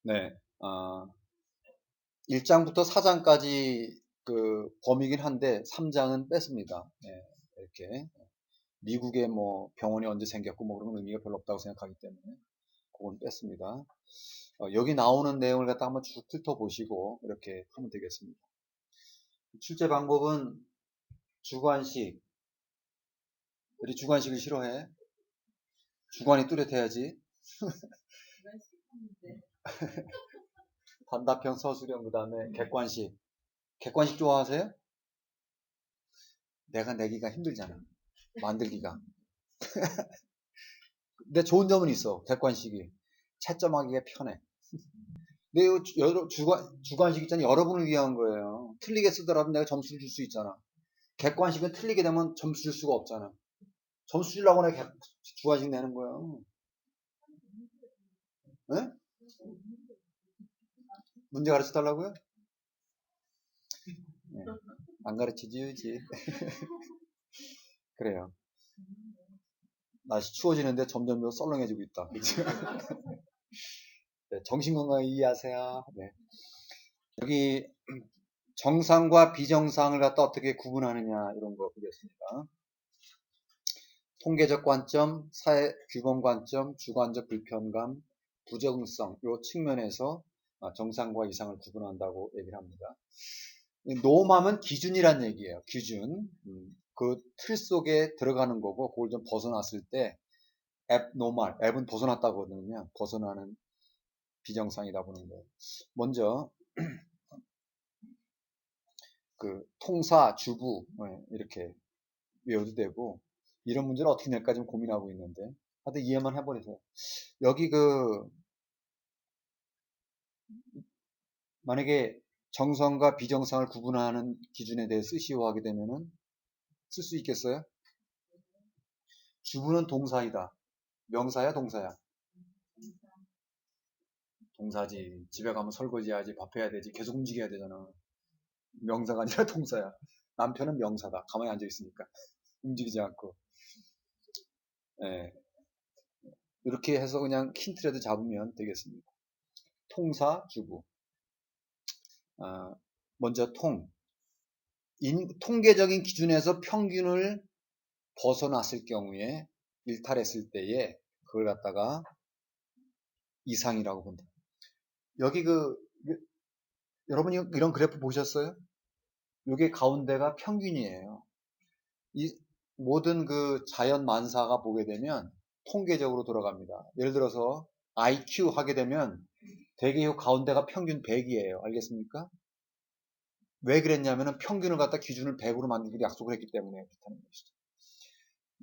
네. 1장부터 4장까지 그 범위긴 한데 3장은 뺐습니다. 네, 이렇게 미국의 뭐 병원이 언제 생겼고 뭐 그런 의미가 별로 없다고 생각하기 때문에 그건 뺐습니다. 여기 나오는 내용을 갖다 한번 쭉 훑어보시고 이렇게 하면 되겠습니다. 출제 방법은 주관식. 우리 주관식을 싫어해? 주관이 뚜렷해야지. 단답형, 서술형, 그 다음에 객관식. 객관식 좋아하세요? 내가 내기가 힘들잖아. 만들기가. 근데 좋은 점은 있어. 객관식이. 채점하기가 편해. 근데 주관식 있잖아. 여러분을 위한 거예요. 틀리게 쓰더라도 내가 점수를 줄 수 있잖아. 객관식은 틀리게 되면 점수 줄 수가 없잖아. 점수 주려고 내가 주관식 내는 거예요. 네? 문제 가르쳐 달라고요? 네. 안 가르치지. 그래요. 날씨 추워지는데 점점 더 썰렁해지고 있다. 네, 정신건강 이해하세요. 네. 여기 정상과 비정상을 갖다 어떻게 구분하느냐 이런 거 보겠습니다. 통계적 관점, 사회 규범 관점, 주관적 불편감, 부정성 이 측면에서 정상과 이상을 구분한다고 얘기를 합니다. 노함은 기준이란 얘기예요. 기준. 그 틀 속에 들어가는 거고 그걸 좀 벗어났을 때 abnormal, ab은 벗어났다거든요. 벗어나는 비정상이다 보는 거예요. 먼저 그 통사, 주부 이렇게 외워도 되고 이런 문제를 어떻게 낼까 좀 고민하고 있는데 하여튼 이해만 해버리세요. 여기 그 만약에 정성과 비정상을 구분하는 기준에 대해 쓰시오 하게 되면은 쓸 수 있겠어요? 주부는 동사이다. 명사야 동사야? 동사지. 집에 가면 설거지 해야지, 밥 해야 되지, 계속 움직여야 되잖아. 명사가 아니라 동사야. 남편은 명사다. 가만히 앉아 있으니까 움직이지 않고. 예. 이렇게 해서 그냥 힌트라도 잡으면 되겠습니다. 통사, 주부. 먼저 통계적인 기준에서 평균을 벗어났을 경우에 일탈했을 때에 그걸 갖다가 이상이라고 본다. 여기 여러분이 이런 그래프 보셨어요? 이게 가운데가 평균이에요. 이 모든 그 자연 만사가 보게 되면 통계적으로 돌아갑니다. 예를 들어서 IQ 하게 되면 대개 이 가운데가 평균 100이에요. 알겠습니까? 왜 그랬냐면은 평균을 갖다 기준을 100으로 만들기로 약속을 했기 때문에 그렇다는 것이죠.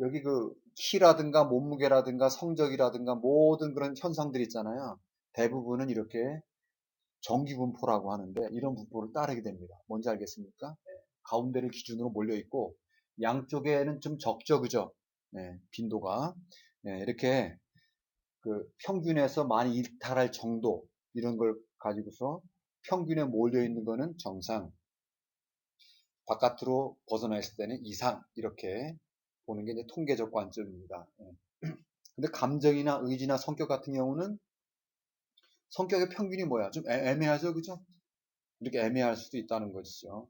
여기 그 키라든가 몸무게라든가 성적이라든가 모든 그런 현상들 있잖아요. 대부분은 이렇게 정기분포라고 하는데 이런 분포를 따르게 됩니다. 뭔지 알겠습니까? 네. 가운데를 기준으로 몰려 있고 양쪽에는 좀 적죠, 그죠? 네, 빈도가 이렇게 그 평균에서 많이 일탈할 정도 이런 걸 가지고서 평균에 몰려 있는 거는 정상, 바깥으로 벗어나 있을 때는 이상 이렇게 보는 게 이제 통계적 관점입니다. 근데 감정이나 의지나 성격 같은 경우는 성격의 평균이 뭐야? 좀 애매하죠, 그죠? 이렇게 애매할 수도 있다는 것이죠.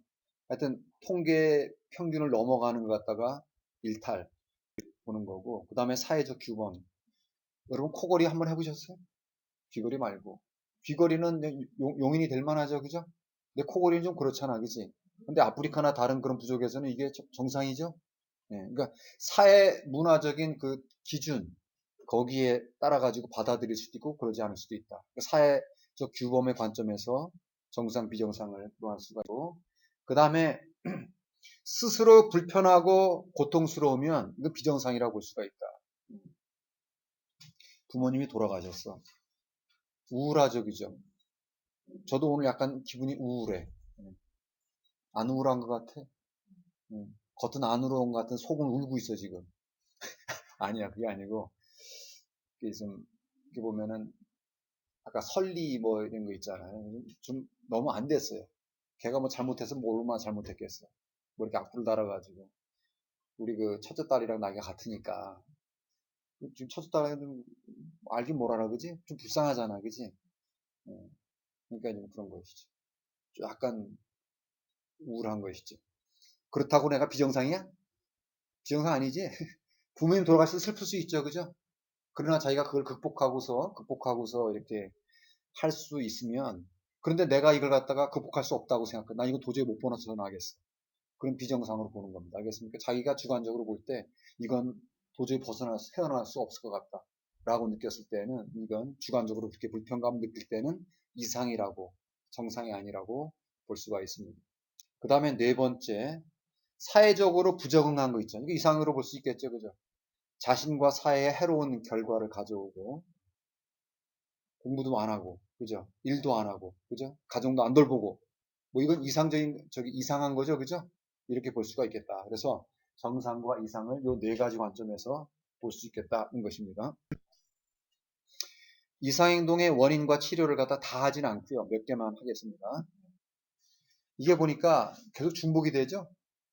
하여튼 통계 평균을 넘어가는 것 갖다가 일탈 보는 거고, 그 다음에 사회적 규범. 여러분 코골이 한번 해보셨어요? 귀걸이 말고. 귀걸이는 용인이 될 만하죠, 그죠? 근데 코골이는 좀 그렇잖아, 그지? 근데 아프리카나 다른 그런 부족에서는 이게 정상이죠? 예, 그러니까 사회 문화적인 그 기준 거기에 따라 가지고 받아들일 수도 있고 그러지 않을 수도 있다. 그러니까 사회적 규범의 관점에서 정상 비정상을 구할 수가 있고 그 다음에 스스로 불편하고 고통스러우면 이거 비정상이라고 볼 수가 있다. 부모님이 돌아가셨어. 우울하죠, 그죠? 저도 오늘 약간 기분이 우울해. 안 우울한 것 같아? 겉은 안 우울한 것 같은 속은 울고 있어 지금. 아니야, 그게 아니고 이게 좀 이렇게 보면은 아까 설리 뭐 이런 거 있잖아요. 좀 너무 안 됐어요. 걔가 뭐 잘못해서 뭐 얼마나 잘못했겠어. 뭐 이렇게 악플 달아가지고 우리 그 첫째 딸이랑 나이가 같으니까 지금 첫째 딸은 알긴 뭘 알아, 그지? 좀 불쌍하잖아, 그지? 그러니까 좀 그런 것이죠. 약간 우울한 것이죠. 그렇다고 내가 비정상이야? 비정상 아니지? 부모님 돌아가셔서 슬플 수 있죠, 그죠? 그러나 자기가 그걸 극복하고서 이렇게 할 수 있으면, 그런데 내가 이걸 갖다가 극복할 수 없다고 생각해. 나 이거 도저히 못 보너서 나가겠어. 그런 비정상으로 보는 겁니다. 알겠습니까? 자기가 주관적으로 볼 때 이건 도저히 헤어날 수 없을 것 같다. 라고 느꼈을 때는 이건 주관적으로 그렇게 불편감을 느낄 때는 이상이라고, 정상이 아니라고 볼 수가 있습니다. 그 다음에 네 번째, 사회적으로 부적응한 거 있죠. 이게 이상으로 볼 수 있겠죠. 그죠? 자신과 사회에 해로운 결과를 가져오고, 공부도 안 하고, 그죠? 일도 안 하고, 그죠? 가정도 안 돌보고, 뭐 이건 이상한 거죠. 그죠? 이렇게 볼 수가 있겠다. 그래서 정상과 이상을 요 네 가지 관점에서 볼 수 있겠다는 것입니다. 이상행동의 원인과 치료를 갖다 다 하진 않고요. 몇 개만 하겠습니다. 이게 보니까 계속 중복이 되죠.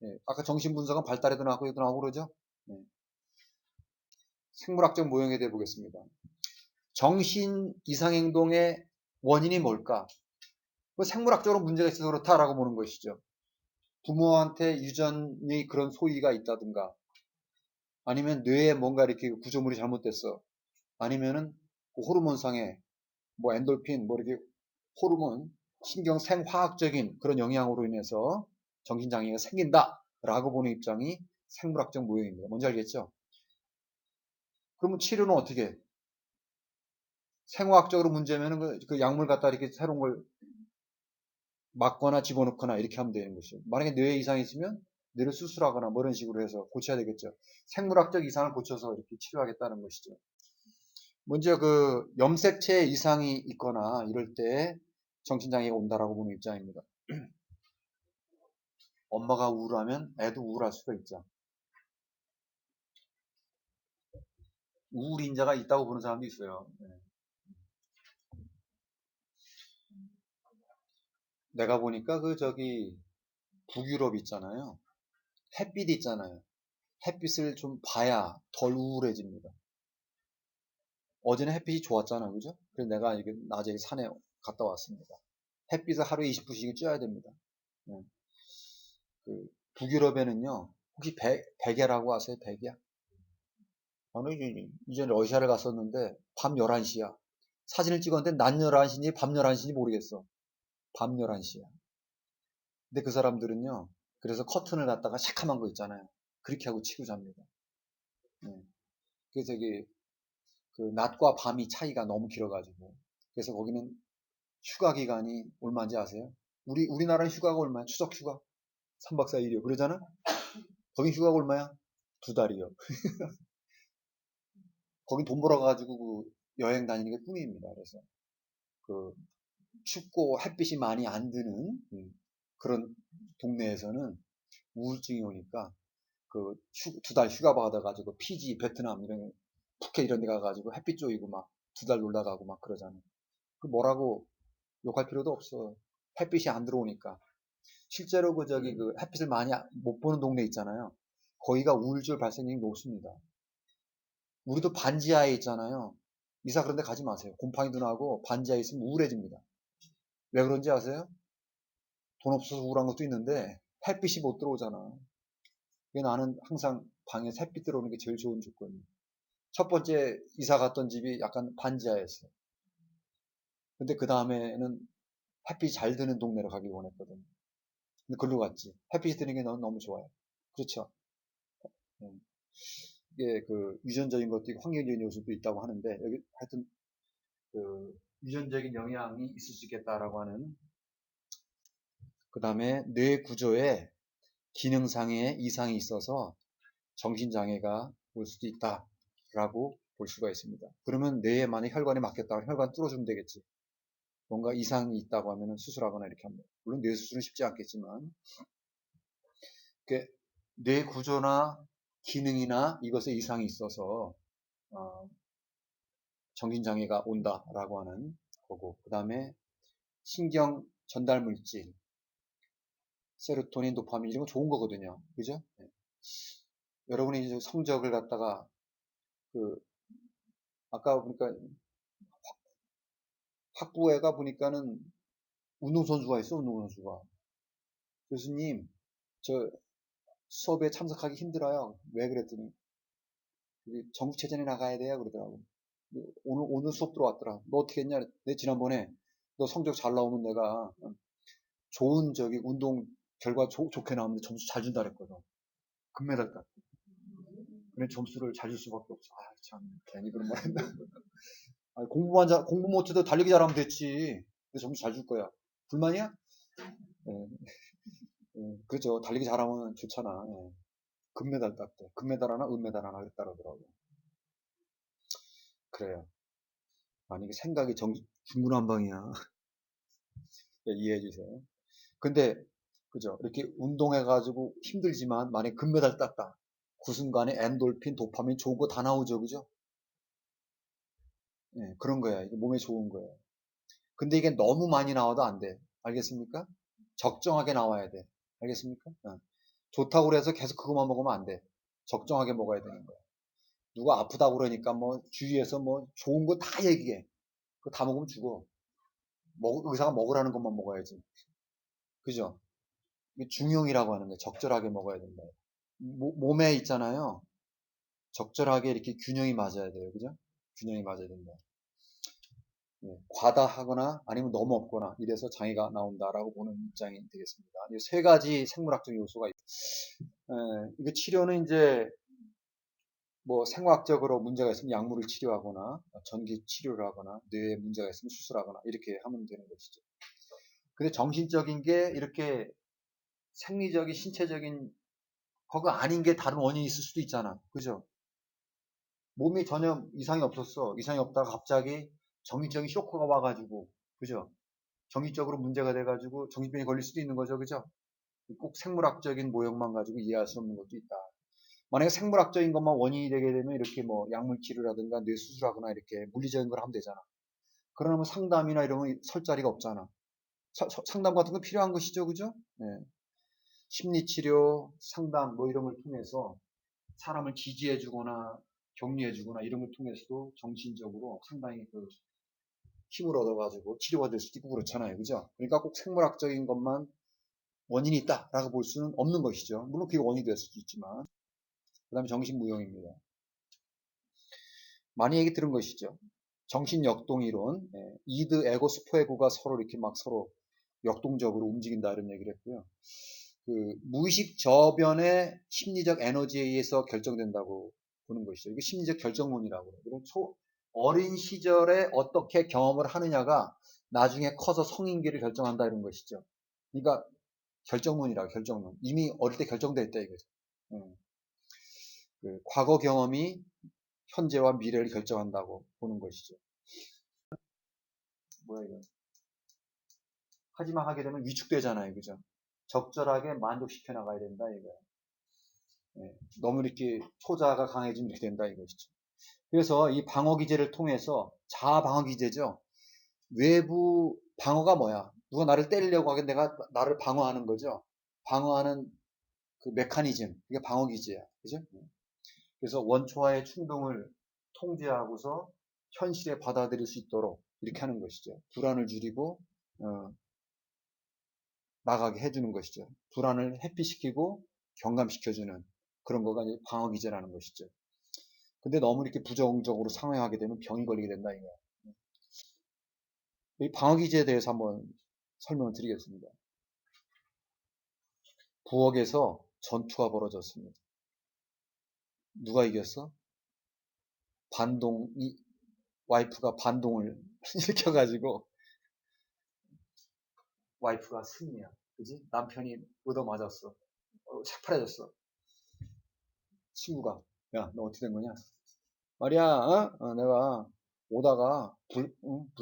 예, 아까 정신분석은 발달에도 나오고 여기도 나오고 그러죠. 예, 생물학적 모형에 대해 보겠습니다. 정신 이상행동의 원인이 뭘까? 생물학적으로 문제가 있어서 그렇다라고 보는 것이죠. 부모한테 유전의 그런 소위가 있다든가, 아니면 뇌에 뭔가 이렇게 구조물이 잘못됐어. 아니면은 호르몬상의 뭐 엔돌핀, 뭐 이렇게 호르몬, 신경 생화학적인 그런 영향으로 인해서 정신장애가 생긴다라고 보는 입장이 생물학적 모형입니다. 뭔지 알겠죠? 그러면 치료는 어떻게 해? 생화학적으로 문제면은 그 약물 갖다 이렇게 새로운 걸 맞거나 집어넣거나 이렇게 하면 되는 것이죠. 만약에 뇌에 이상이 있으면 뇌를 수술하거나 뭐 이런 식으로 해서 고쳐야 되겠죠. 생물학적 이상을 고쳐서 이렇게 치료하겠다는 것이죠. 먼저 그 염색체 이상이 있거나 이럴 때 정신장애가 온다라고 보는 입장입니다. 엄마가 우울하면 애도 우울할 수가 있죠. 우울인자가 있다고 보는 사람도 있어요. 네. 내가 보니까 북유럽 있잖아요. 햇빛 있잖아요. 햇빛을 좀 봐야 덜 우울해집니다. 어제는 햇빛이 좋았잖아, 그죠? 그래서 내가 이게 낮에 산에 갔다 왔습니다. 햇빛을 하루에 20분씩 쬐야 됩니다. 네. 그 북유럽에는요, 혹시 백야라고 아세요? 백야? 아니, 이전에 러시아를 갔었는데 밤 11시야. 사진을 찍었는데 낮 11시인지 밤 11시인지 모르겠어. 밤 11시야. 근데 그 사람들은요, 그래서 커튼을 갖다가 새카만 거 있잖아요. 그렇게 하고 치고 잡니다. 네. 그래서 이게 그 낮과 밤이 차이가 너무 길어가지고. 그래서 거기는 휴가 기간이 얼마인지 아세요? 우리나라는 휴가가 얼마야? 추석 휴가? 3박 4일이요. 그러잖아? 거긴 휴가가 얼마야? 2달이요. 거긴 돈 벌어가지고 그 여행 다니는 게 꿈입니다. 그래서 그 춥고 햇빛이 많이 안 드는 그런 동네에서는 우울증이 오니까 그 2달 휴가 받아가지고 피지, 베트남 이런 푸켓 이런 데 가가지고 햇빛 쬐이고 막 2달 놀다 가고 막 그러잖아요. 그 뭐라고 욕할 필요도 없어. 햇빛이 안 들어오니까. 실제로 그 햇빛을 많이 못 보는 동네 있잖아요. 거기가 우울증 발생률이 높습니다. 우리도 반지하에 있잖아요. 이사 그런 데 가지 마세요. 곰팡이도 나고 반지하에 있으면 우울해집니다. 왜 그런지 아세요? 돈 없어서 우울한 것도 있는데 햇빛이 못 들어오잖아. 그래서 나는 항상 방에 햇빛 들어오는 게 제일 좋은 조건이에요. 첫 번째 이사 갔던 집이 약간 반지하였어요. 근데 그 다음에는 햇빛이 잘 드는 동네로 가길 원했거든. 근데 글로 갔지. 햇빛이 드는 게 넌 너무 좋아요. 그렇죠. 음. 이게 그 유전적인 것도 있고 환경적인 요소도 있다고 하는데 여기 하여튼 그 유전적인 영향이 있을 수 있겠다라고 하는 그 다음에 뇌 구조에 기능상의 이상이 있어서 정신장애가 올 수도 있다라고 볼 수가 있습니다. 그러면 뇌에 만약 혈관이 막혔다 면 혈관 뚫어주면 되겠지. 뭔가 이상이 있다고 하면 수술하거나 이렇게 합니다. 물론 뇌 수술은 쉽지 않겠지만 뇌 구조나 기능이나 이것에 이상이 있어서 어, 정신장애가 온다라고 하는 거고 그 다음에 신경 전달 물질 세로토닌, 도파민 이런 거 좋은 거거든요. 그죠? 네. 여러분이 이제 성적을 갖다가 그 아까 보니까 학부회가 보니까는 운동선수가 있어, 운동선수가. 교수님, 저 수업에 참석하기 힘들어요. 왜 그랬더니, 우리 전국체전에 나가야 돼요. 그러더라고. 오늘 수업 들어왔더라. 너 어떻게 했냐? 내 지난번에 너 성적 잘 나오면 내가 좋은 저기 운동 결과 좋게 나오는데 점수 잘 준다 그랬거든. 금메달 땄. 그래 점수를 잘 줄 수밖에 없어. 아, 참 괜히 그런 말 했나. 아니, 공부 못해도 달리기 잘하면 됐지. 근데 점수 잘 줄 거야. 불만이야? 예, 예, 그죠. 달리기 잘하면 좋잖아. 예. 금메달 땄대. 금메달 하나, 은메달 하나 그랬다 그러더라고. 그래요. 아니, 이게 생각이 중구난방이야. 예, 이해해 주세요. 근데, 그죠. 이렇게 운동해가지고 힘들지만, 만약에 금메달 땄다. 그 순간에 엔돌핀, 도파민 좋은 거 다 나오죠. 그죠? 예, 그런 거야. 이게 몸에 좋은 거예요. 근데 이게 너무 많이 나와도 안 돼. 알겠습니까? 적정하게 나와야 돼. 알겠습니까? 좋다고 그래서 계속 그것만 먹으면 안 돼. 적정하게 먹어야 되는 거야. 누가 아프다고 그러니까 뭐 주위에서 뭐 좋은 거 다 얘기해. 그거 다 먹으면 죽어. 의사가 먹으라는 것만 먹어야지. 그죠? 이게 중용이라고 하는 거예요. 적절하게 먹어야 된다. 몸에 있잖아요. 적절하게 이렇게 균형이 맞아야 돼요. 그죠? 균형이 맞아야 된다. 예, 과다하거나 아니면 너무 없거나 이래서 장애가 나온다라고 보는 입장이 되겠습니다. 이 세 가지 생물학적 요소가 있습니다. 이게 치료는 이제 뭐 생화학적으로 문제가 있으면 약물을 치료하거나 전기 치료를 하거나 뇌에 문제가 있으면 수술하거나 이렇게 하면 되는 것이죠. 근데 정신적인 게 이렇게 생리적인 신체적인 거가 아닌 게 다른 원인이 있을 수도 있잖아. 그죠? 몸이 전혀 이상이 없었어. 이상이 없다가 갑자기 정신적인 쇼크가 와가지고, 그죠? 정신적으로 문제가 돼가지고 정신병이 걸릴 수도 있는 거죠. 그죠? 꼭 생물학적인 모형만 가지고 이해할 수 없는 것도 있다. 만약에 생물학적인 것만 원인이 되게 되면 이렇게 뭐 약물 치료라든가 뇌 수술하거나 이렇게 물리적인 걸 하면 되잖아. 그러면 상담이나 이런 건 설 자리가 없잖아. 상담 같은 거 필요한 것이죠. 그죠? 네. 심리치료, 상담 뭐 이런 걸 통해서 사람을 지지해주거나 격려해주거나 이런 걸 통해서도 정신적으로 상당히 그 힘을 얻어가지고 치료가 될 수도 있고 그렇잖아요. 그죠? 그러니까 꼭 생물학적인 것만 원인이 있다라고 볼 수는 없는 것이죠. 물론 그게 원인이 될 수도 있지만. 그 다음에 정신무용입니다. 많이 얘기 들은 것이죠. 정신역동이론, 이드, 에고, 스포에고가 서로 이렇게 막 서로 역동적으로 움직인다 이런 얘기를 했고요. 그 무의식 저변의 심리적 에너지에 의해서 결정된다고 보는 것이죠. 이게 심리적 결정론이라고 그래요. 어린 시절에 어떻게 경험을 하느냐가 나중에 커서 성인기를 결정한다 이런 것이죠. 그러니까 결정론이라고 결정론. 이미 어릴 때 결정돼 있다 이거죠. 그 과거 경험이 현재와 미래를 결정한다고 보는 것이죠. 뭐야 이거? 하지만 하게 되면 위축되잖아요, 그죠? 적절하게 만족시켜 나가야 된다 이거예요. 너무 이렇게 초자가 강해지면 이렇게 된다 이것이죠. 그래서 이 방어 기제를 통해서 자아 방어 기제죠. 외부 방어가 뭐야? 누가 나를 때리려고 하게 내가 나를 방어하는 거죠. 방어하는 그 메커니즘, 이게 방어 기제야, 그죠? 그래서 원초와의 충동을 통제하고서 현실에 받아들일 수 있도록 이렇게 하는 것이죠. 불안을 줄이고 나가게 해주는 것이죠. 불안을 회피시키고 경감시켜주는 그런 거가 이제 방어 기제라는 것이죠. 근데 너무 이렇게 부정적으로 상응하게 되면 병이 걸리게 된다 이거야. 이 방어 기제에 대해서 한번 설명을 드리겠습니다. 부엌에서 전투가 벌어졌습니다. 누가 이겼어? 와이프가 반동을 일으켜가지고 와이프가 승리야. 그지? 남편이 얻어맞았어. 새파래졌어. 친구가. 야, 너 어떻게 된 거냐? 말이야, 내가 오다가 불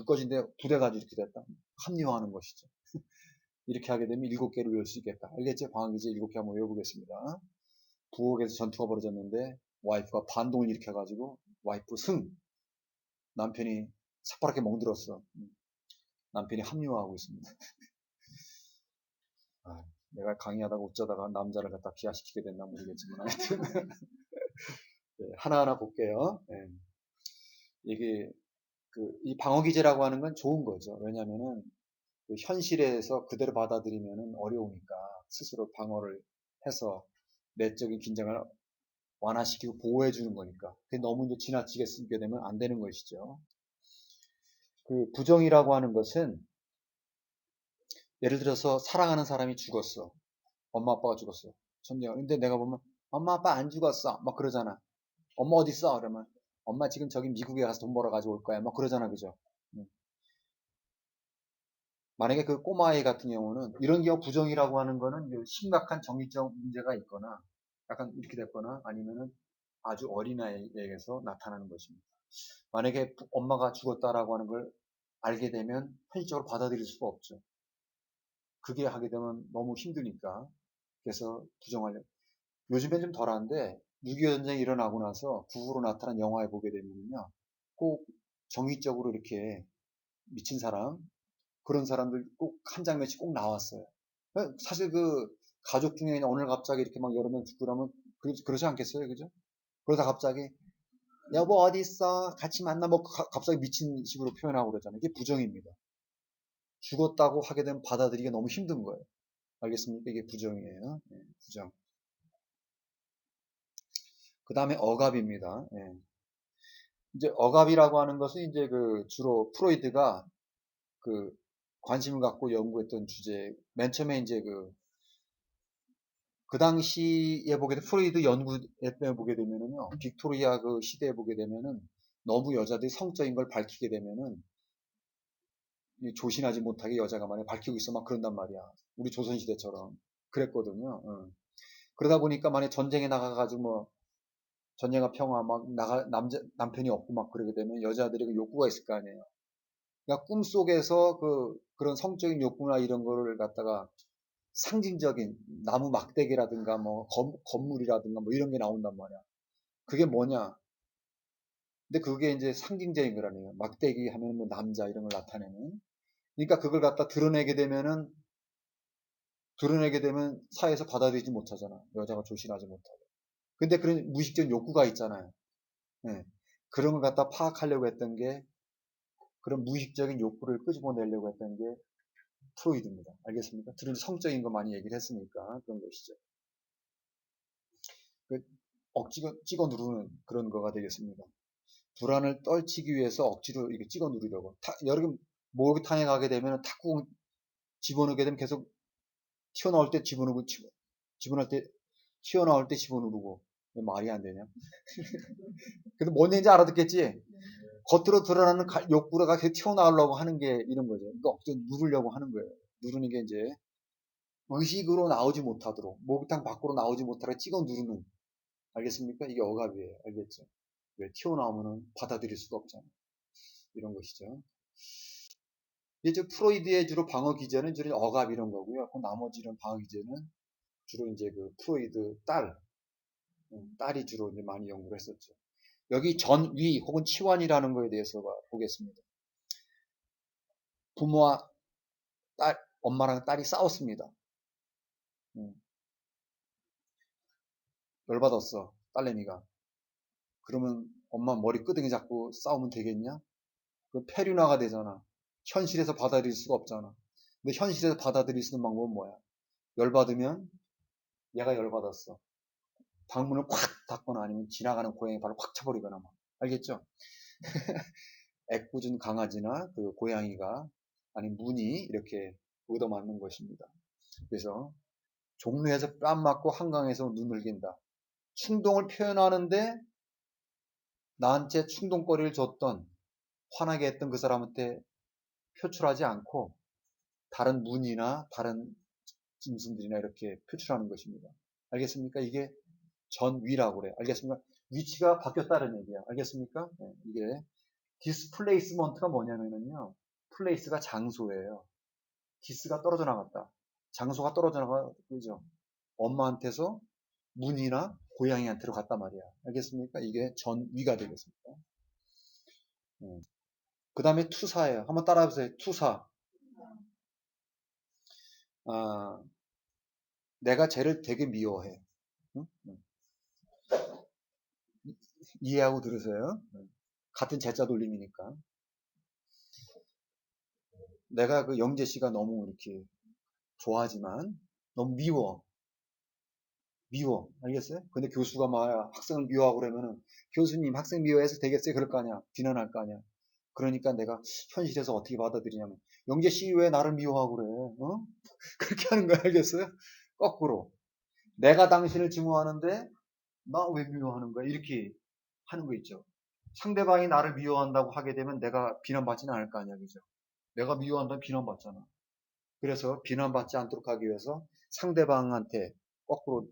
꺼진데 부대가지고 이렇게 됐다. 합리화하는 것이죠. 이렇게 하게 되면 7개를 외울 수 있겠다. 알겠지? 방학이제 7개 한번 외워보겠습니다. 부엌에서 전투가 벌어졌는데 와이프가 반동을 일으켜가지고 와이프 승. 남편이 새파랗게 멍들었어. 남편이 합리화하고 있습니다. 내가 강의하다가 어쩌다가 남자를 갖다 비하시키게 됐나 모르겠지만 하여튼 네, 하나하나 볼게요. 네. 이게 이 방어 기제라고 하는 건 좋은 거죠. 왜냐면은 그 현실에서 그대로 받아들이면 어려우니까 스스로 방어를 해서 내적인 긴장을 완화시키고 보호해주는 거니까. 그게 너무 이제 지나치게 쓰게 되면 안 되는 것이죠. 그 부정이라고 하는 것은 예를 들어서 사랑하는 사람이 죽었어. 엄마 아빠가 죽었어. 천재가. 근데 내가 보면 엄마 아빠 안 죽었어. 막 그러잖아. 엄마 어디 있어? 그러면 엄마 지금 저기 미국에 가서 돈 벌어 가지고 올 거야. 막 그러잖아. 그죠? 음. 만약에 그 꼬마아이 같은 경우는 이런 경우 부정이라고 하는 거는 심각한 정신적 문제가 있거나 약간 이렇게 됐거나 아니면은 아주 어린아이에게서 나타나는 것입니다. 만약에 엄마가 죽었다라고 하는 걸 알게 되면 현실적으로 받아들일 수가 없죠. 그게 하게 되면 너무 힘드니까. 그래서 부정하려. 요즘엔 좀 덜한데 6.25 전쟁이 일어나고 나서 북으로 나타난 영화에 보게 되면요. 꼭 정의적으로 이렇게 미친 사람, 그런 사람들 꼭 한 장면씩 꼭 나왔어요. 사실 그 가족 중에 오늘 갑자기 이렇게 막 여러 명 죽고 그러면 그러지 않겠어요? 그죠? 그러다 갑자기 여보 어디 있어? 같이 만나 뭐 갑자기 미친 식으로 표현하고 그러잖아요. 이게 부정입니다. 죽었다고 하게 되면 받아들이기가 너무 힘든 거예요. 알겠습니까? 이게 부정이에요. 네, 부정. 그 다음에 억압입니다. 예. 이제 억압이라고 하는 것은 이제 그 주로 프로이드가 그 관심을 갖고 연구했던 주제, 맨 처음에 이제 그 당시에 보게 되면 프로이드 연구에 보게 되면은요, 빅토리아 그 시대에 보게 되면은 너무 여자들이 성적인 걸 밝히게 되면은 조신하지 못하게 여자가 만약 밝히고 있어 막 그런단 말이야. 우리 조선시대처럼 그랬거든요. 그러다 보니까 만약 전쟁에 나가가지고 뭐 전쟁과 평화 막 남편이 없고 막 그러게 되면 여자들이 그 욕구가 있을 거 아니에요. 그러니까 꿈속에서 그런 성적인 욕구나 이런 거를 갖다가 상징적인 나무 막대기라든가 뭐 건물이라든가 뭐 이런 게 나온단 말이야. 그게 뭐냐? 근데 그게 이제 상징적인 거라네요. 막대기 하면 뭐 남자 이런 걸 나타내는. 그러니까 그걸 갖다 드러내게 되면 사회에서 받아들이지 못하잖아. 여자가 조신하지 못하고. 근데 그런 무의식적인 욕구가 있잖아요. 예. 그런 걸 갖다 파악하려고 했던 게 그런 무의식적인 욕구를 끄집어내려고 했던 게 프로이드입니다. 알겠습니까? 둘이 성적인 거 많이 얘기를 했으니까 그런 것이죠. 그 억지가 찍어 누르는 그런 거가 되겠습니다. 불안을 떨치기 위해서 억지로 이렇게 찍어 누르려고. 여러분 목욕탕에 가게 되면 탁구공 집어넣게 되면 계속 튀어나올 때 집어넣고 집어넣을 때 튀어나올 때 집어누르고 말이 안 되냐? 근데 뭔 얘기인지 알아듣겠지? 겉으로 드러나는 욕구가 계속 튀어나오려고 하는 게 이런 거죠. 그러니까 억지로 누르려고 하는 거예요. 누르는 게 이제 의식으로 나오지 못하도록 목욕탕 밖으로 나오지 못하도록 찍어 누르는 알겠습니까? 이게 억압이에요. 알겠죠? 왜 튀어나오면은 받아들일 수가 없잖아요. 이런 것이죠. 이제 프로이드의 주로 방어 기제는 주로 억압 이런 거고요. 그 나머지 이런 방어 기제는 주로 이제 그 프로이드 딸이 주로 이제 많이 연구를 했었죠. 여기 전위 혹은 치환이라는 거에 대해서 보겠습니다. 부모와 엄마랑 딸이 싸웠습니다. 열받았어, 딸내미가. 그러면 엄마 머리 끄댕이 잡고 싸우면 되겠냐? 그 폐륜화가 되잖아. 현실에서 받아들일 수가 없잖아. 근데 현실에서 받아들일 수 있는 방법은 뭐야? 열받으면 얘가 열받았어. 방문을 콱 닫거나 아니면 지나가는 고양이 발을 확 쳐버리거나 막. 알겠죠? 애꿎은 강아지나 그 고양이가 아니면 문이 이렇게 얻어맞는 것입니다. 그래서 종로에서 뺨 맞고 한강에서 눈 흘긴다. 충동을 표현하는데 나한테 충동거리를 줬던 화나게 했던 그 사람한테 표출하지 않고 다른 문이나 다른 짐승들이나 이렇게 표출하는 것입니다. 알겠습니까? 이게 전위라고 그래요. 알겠습니까? 위치가 바뀌었다는 얘기야. 알겠습니까? 네, 이게 디스플레이스먼트가 뭐냐면요. 플레이스가 장소예요. 디스가 떨어져 나갔다. 장소가 떨어져 나가, 그죠? 엄마한테서 문이나 고양이한테로 갔단 말이야. 알겠습니까? 이게 전위가 되겠습니다. 그 다음에 투사예요. 한번 따라해보세요. 투사. 아, 내가 쟤를 되게 미워해. 응? 이해하고 들으세요. 같은 제자 돌림이니까. 내가 그 영재 씨가 너무 이렇게 좋아하지만 너무 미워. 알겠어요? 근데 교수가 막 학생을 미워하고 그러면은 교수님 학생 미워해서 되겠어요? 그럴 거 아니야. 비난할 거 아니야. 그러니까 내가 현실에서 어떻게 받아들이냐면 영재 씨 왜 나를 미워하고 그래? 어? 그렇게 하는 거 알겠어요? 거꾸로. 내가 당신을 증오하는데 나 왜 미워하는 거야? 이렇게 하는 거 있죠. 상대방이 나를 미워한다고 하게 되면 내가 비난받지는 않을 거 아니야. 그죠? 내가 미워한다면 비난받잖아. 그래서 비난받지 않도록 하기 위해서 상대방한테 거꾸로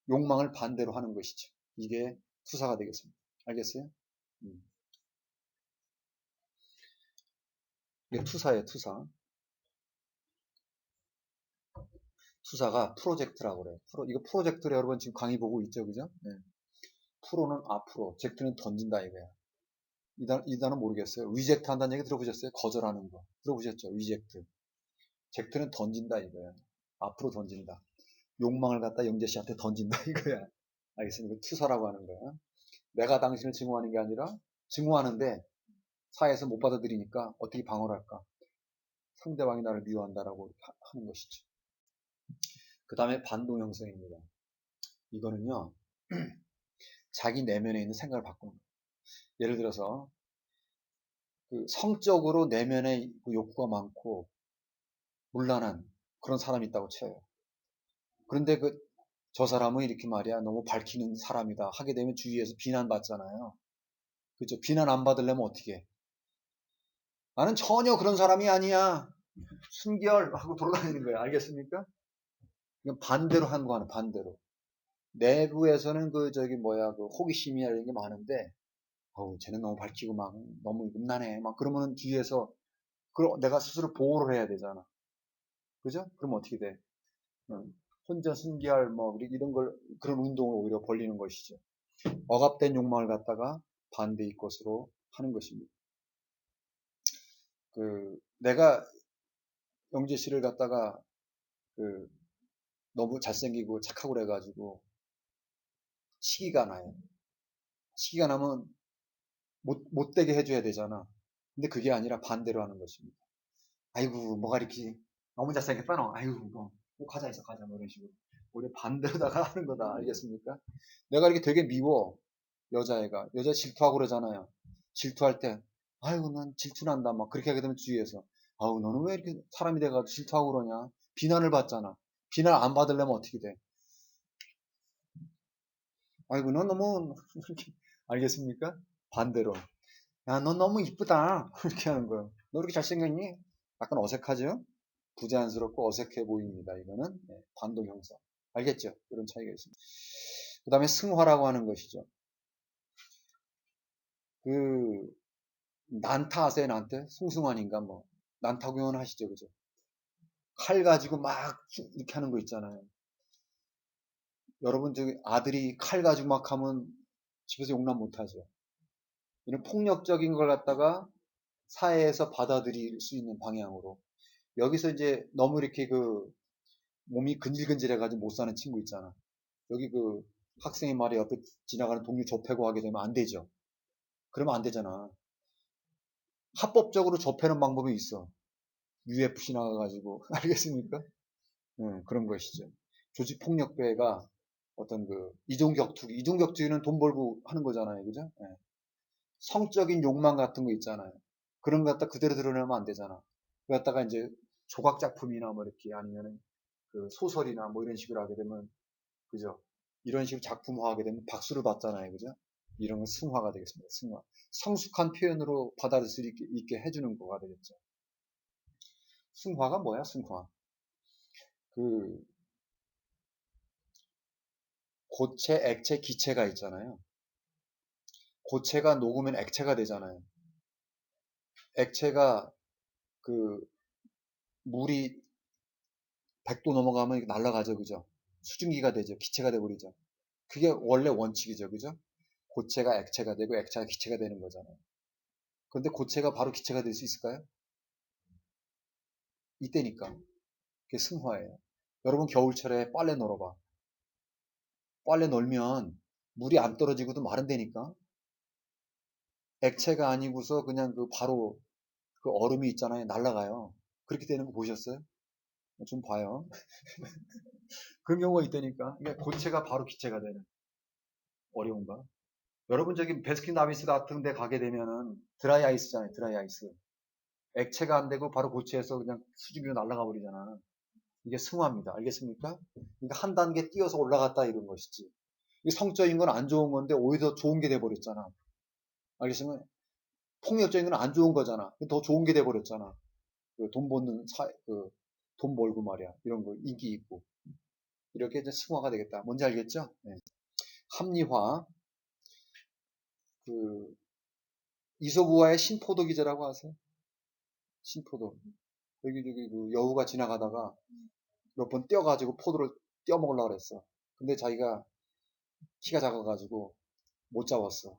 욕망을 반대로 하는 것이죠. 이게 투사가 되겠습니다. 알겠어요? 음. 이게 투사예요, 투사. 투사가 프로젝트라고 그래요. 이거 프로젝트를 여러분 지금 강의 보고 있죠, 그죠? 네. 프로는 앞으로, 젝트는 던진다 이거야. 이 단어 모르겠어요. 리젝트 한다는 얘기 들어보셨어요? 거절하는 거. 들어보셨죠? 리젝트. 젝트는 던진다 이거야. 앞으로 던진다. 욕망을 갖다 영재 씨한테 던진다 이거야. 알겠습니까? 투사라고 하는 거야. 내가 당신을 증오하는 게 아니라 증오하는데 사회에서 못 받아들이니까 어떻게 방어를 할까? 상대방이 나를 미워한다라고 하는 것이죠. 그 다음에 반동 형성입니다. 이거는요, 자기 내면에 있는 생각을 바꾸는 거예요. 예를 들어서 그 성적으로 내면에 그 욕구가 많고 문란한 그런 사람이 있다고 쳐요. 그런데 저 사람은 이렇게 말이야 너무 밝히는 사람이다 하게 되면 주위에서 비난받잖아요. 그죠? 비난 안 받으려면 어떻게 해? 나는 전혀 그런 사람이 아니야. 순결하고 돌아다니는 거야. 알겠습니까? 이건 반대로 한 거는 반대로. 내부에서는 그 호기심이나 이런 게 많은데, 쟤는 너무 밝히고 막 너무 음란해. 막 그러면은 뒤에서 그걸 내가 스스로 보호를 해야 되잖아. 그죠? 그럼 어떻게 돼? 혼자 순기할 뭐 이런 걸 그런 운동을 오히려 벌리는 것이죠. 억압된 욕망을 갖다가 반대의 것으로 하는 것입니다. 내가 영재 씨를 갖다가 그 너무 잘생기고 착하고 그래가지고 시기가 나요. 시기가 나면 못되게 해줘야 되잖아. 근데 그게 아니라 반대로 하는 것입니다. 아이고, 뭐가 이렇게 너무 잘생겼다, 너. 아이고, 뭐 가자, 있어, 가자, 뭐 이런 식으로. 우리 반대로다가 하는 거다. 알겠습니까? 내가 이렇게 되게 미워. 여자 질투하고 그러잖아요. 질투할 때, 아이고, 난 질투난다. 막 그렇게 하게 되면 주위에서, 아우, 너는 왜 이렇게 사람이 돼가지고 질투하고 그러냐? 비난을 받잖아. 비난 안 받으려면 어떻게 돼? 아이고, 넌 너무, 알겠습니까? 반대로. 야, 넌 너무 이쁘다. 이렇게 하는 거예요. 너 이렇게 잘생겼니? 약간 어색하죠? 부자연스럽고 어색해 보입니다. 이거는 반동 형성. 알겠죠? 이런 차이가 있습니다. 그 다음에 승화라고 하는 것이죠. 그 난타 아세요? 난타? 송승환인가 뭐 난타 공연 하시죠, 그죠? 칼 가지고 막 이렇게 하는 거 있잖아요. 여러분 저기 아들이 칼 가지고 막 하면 집에서 용납 못 하죠. 이런 폭력적인 걸 갖다가 사회에서 받아들일 수 있는 방향으로 여기서 이제 너무 이렇게 몸이 근질근질해가지고 못 사는 친구 있잖아. 여기 학생이 말이 옆에 지나가는 동료 좁혀고 하게 되면 안 되죠. 그러면 안 되잖아. 합법적으로 좁혀는 방법이 있어. UFC 나가가지고 알겠습니까? 그런 것이죠. 조직폭력배가 어떤 이종격투기는 돈 벌고 하는 거잖아요, 그죠? 성적인 욕망 같은 거 있잖아요. 그런 거 갖다 그대로 드러내면 안 되잖아. 그 갖다가 이제 조각 작품이나 뭐 이렇게 아니면은 그 소설이나 뭐 이런 식으로 하게 되면 그죠? 이런 식으로 작품화하게 되면 박수를 받잖아요. 그죠? 이런 건 승화가 되겠습니다. 승화. 성숙한 표현으로 받아들일 수 있게 해주는 거가 되겠죠. 승화가 뭐야? 승화. 그 고체, 액체, 기체가 있잖아요. 고체가 녹으면 액체가 되잖아요. 액체가 그 물이 100도 넘어가면 날아가죠. 그죠? 수증기가 되죠. 기체가 되버리죠. 그게 원래 원칙이죠. 그죠? 고체가 액체가 되고 액체가 기체가 되는 거잖아요. 그런데 고체가 바로 기체가 될 수 있을까요? 이때니까. 그게 승화예요. 여러분 겨울철에 빨래 널어봐. 빨래 널면 물이 안 떨어지고도 마른다니까. 액체가 아니고서 그냥 바로 그 얼음이 있잖아요. 날아가요. 그렇게 되는 거 보셨어요? 좀 봐요. 그런 경우가 있다니까. 그러니까 고체가 바로 기체가 되는. 어려운가? 여러분 저기 베스킨라빈스 같은 데 가게 되면은 드라이 아이스잖아요. 드라이 아이스. 액체가 안 되고 바로 고체에서 그냥 수증기로 날아가 버리잖아. 이게 승화입니다. 알겠습니까? 그러니까 한 단계 뛰어서 올라갔다 이런 것이지. 이 성적인 건 안 좋은 건데 오히려 좋은 게 돼버렸잖아. 알겠으면 폭력적인 건 안 좋은 거잖아. 더 좋은 게 돼버렸잖아. 돈 버는 돈 벌고 말이야. 이런 거 인기 있고 이렇게 이제 승화가 되겠다. 뭔지 알겠죠? 네. 합리화. 그 이솝우화의 신포도 기제라고 아세요? 신포도. 여기 그 여우가 지나가다가 몇 번 뛰어가지고 포도를 떼어먹으려고 그랬어. 근데 자기가 키가 작아가지고 못 잡았어.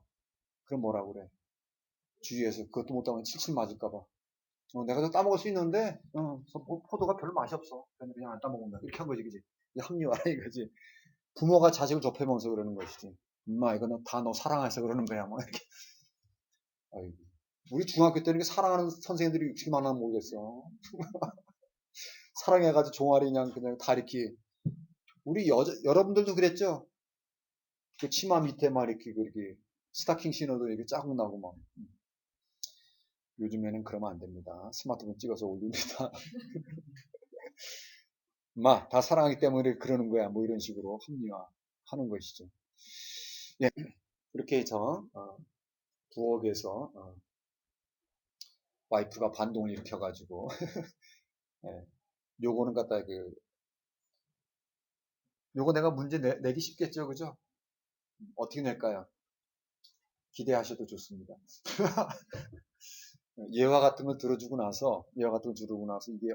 그럼 뭐라고 그래? 주위에서 그것도 못 따면 칠칠 맞을까봐. 내가 더 따먹을 수 있는데, 포도가 별로 맛이 없어. 그냥 안 따먹는다. 이렇게 한 거지, 그지? 이게 합리화라 이거지. 부모가 자식을 접해보면서 그러는 것이지. 엄마, 이거는 다 너 사랑해서 그러는 거야. 뭐, 이렇게. 아이고. 우리 중학교 때는 사랑하는 선생님들이 어떻게 많나 모르겠어. 사랑해가지고 종아리 그냥 다 이렇게. 우리 여러분들도 그랬죠? 그 치마 밑에 막 이렇게, 그렇게, 스타킹 신어도 이렇게 자국 나고 막. 요즘에는 그러면 안 됩니다. 스마트폰 찍어서 올립니다. 다 사랑하기 때문에 그러는 거야. 뭐 이런 식으로 합리화 하는 것이죠. 예, 그렇게 해서, 부엌에서, 와이프가 반동을 일으켜가지고, 예, 요거는 갖다 요거 내가 문제 내기 쉽겠죠, 그죠? 어떻게 낼까요? 기대하셔도 좋습니다. 예화 같은 걸 들어주고 나서, 이게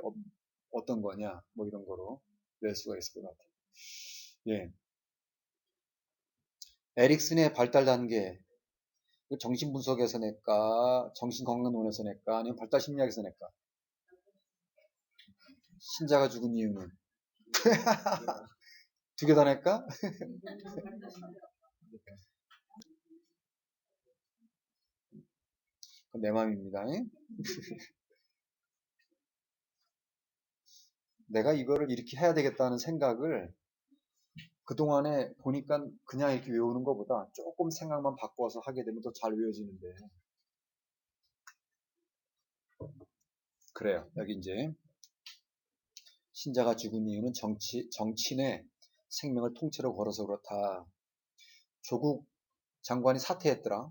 어떤 거냐, 뭐 이런 거로 낼 수가 있을 것 같아요. 예. 에릭슨의 발달 단계, 정신분석에서 낼까, 정신건강론에서 낼까, 아니면 발달심리학에서 낼까? 신자가 죽은 이유는? 두 개 다 낼까? 그건 내 마음입니다. 내가 이거를 이렇게 해야 되겠다는 생각을 그동안에 보니까 그냥 이렇게 외우는 것보다 조금 생각만 바꿔서 하게 되면 더 잘 외워지는데. 그래요. 여기 이제 신자가 죽은 이유는 정치인의 생명을 통째로 걸어서 그렇다. 조국 장관이 사퇴했더라.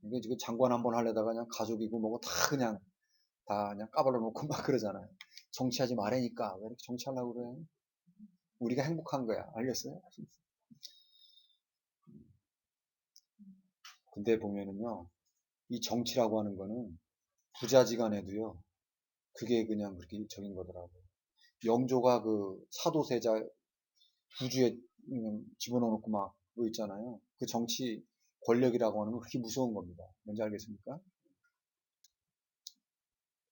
이게 지금 장관 한번 하려다가 그냥 가족이고 뭐고 다 그냥 까발려 놓고 막 그러잖아요. 정치하지 말라니까 왜 이렇게 정치하려고 그래? 우리가 행복한 거야. 알겠어요? 근데 보면은요, 이 정치라고 하는 거는 부자지간에도요, 그게 그냥 그렇게 적인 거더라고요. 영조가 그 사도세자 부주에 집어넣어놓고 막 그거 있잖아요. 그 정치 권력이라고 하는 건 그렇게 무서운 겁니다. 뭔지 알겠습니까?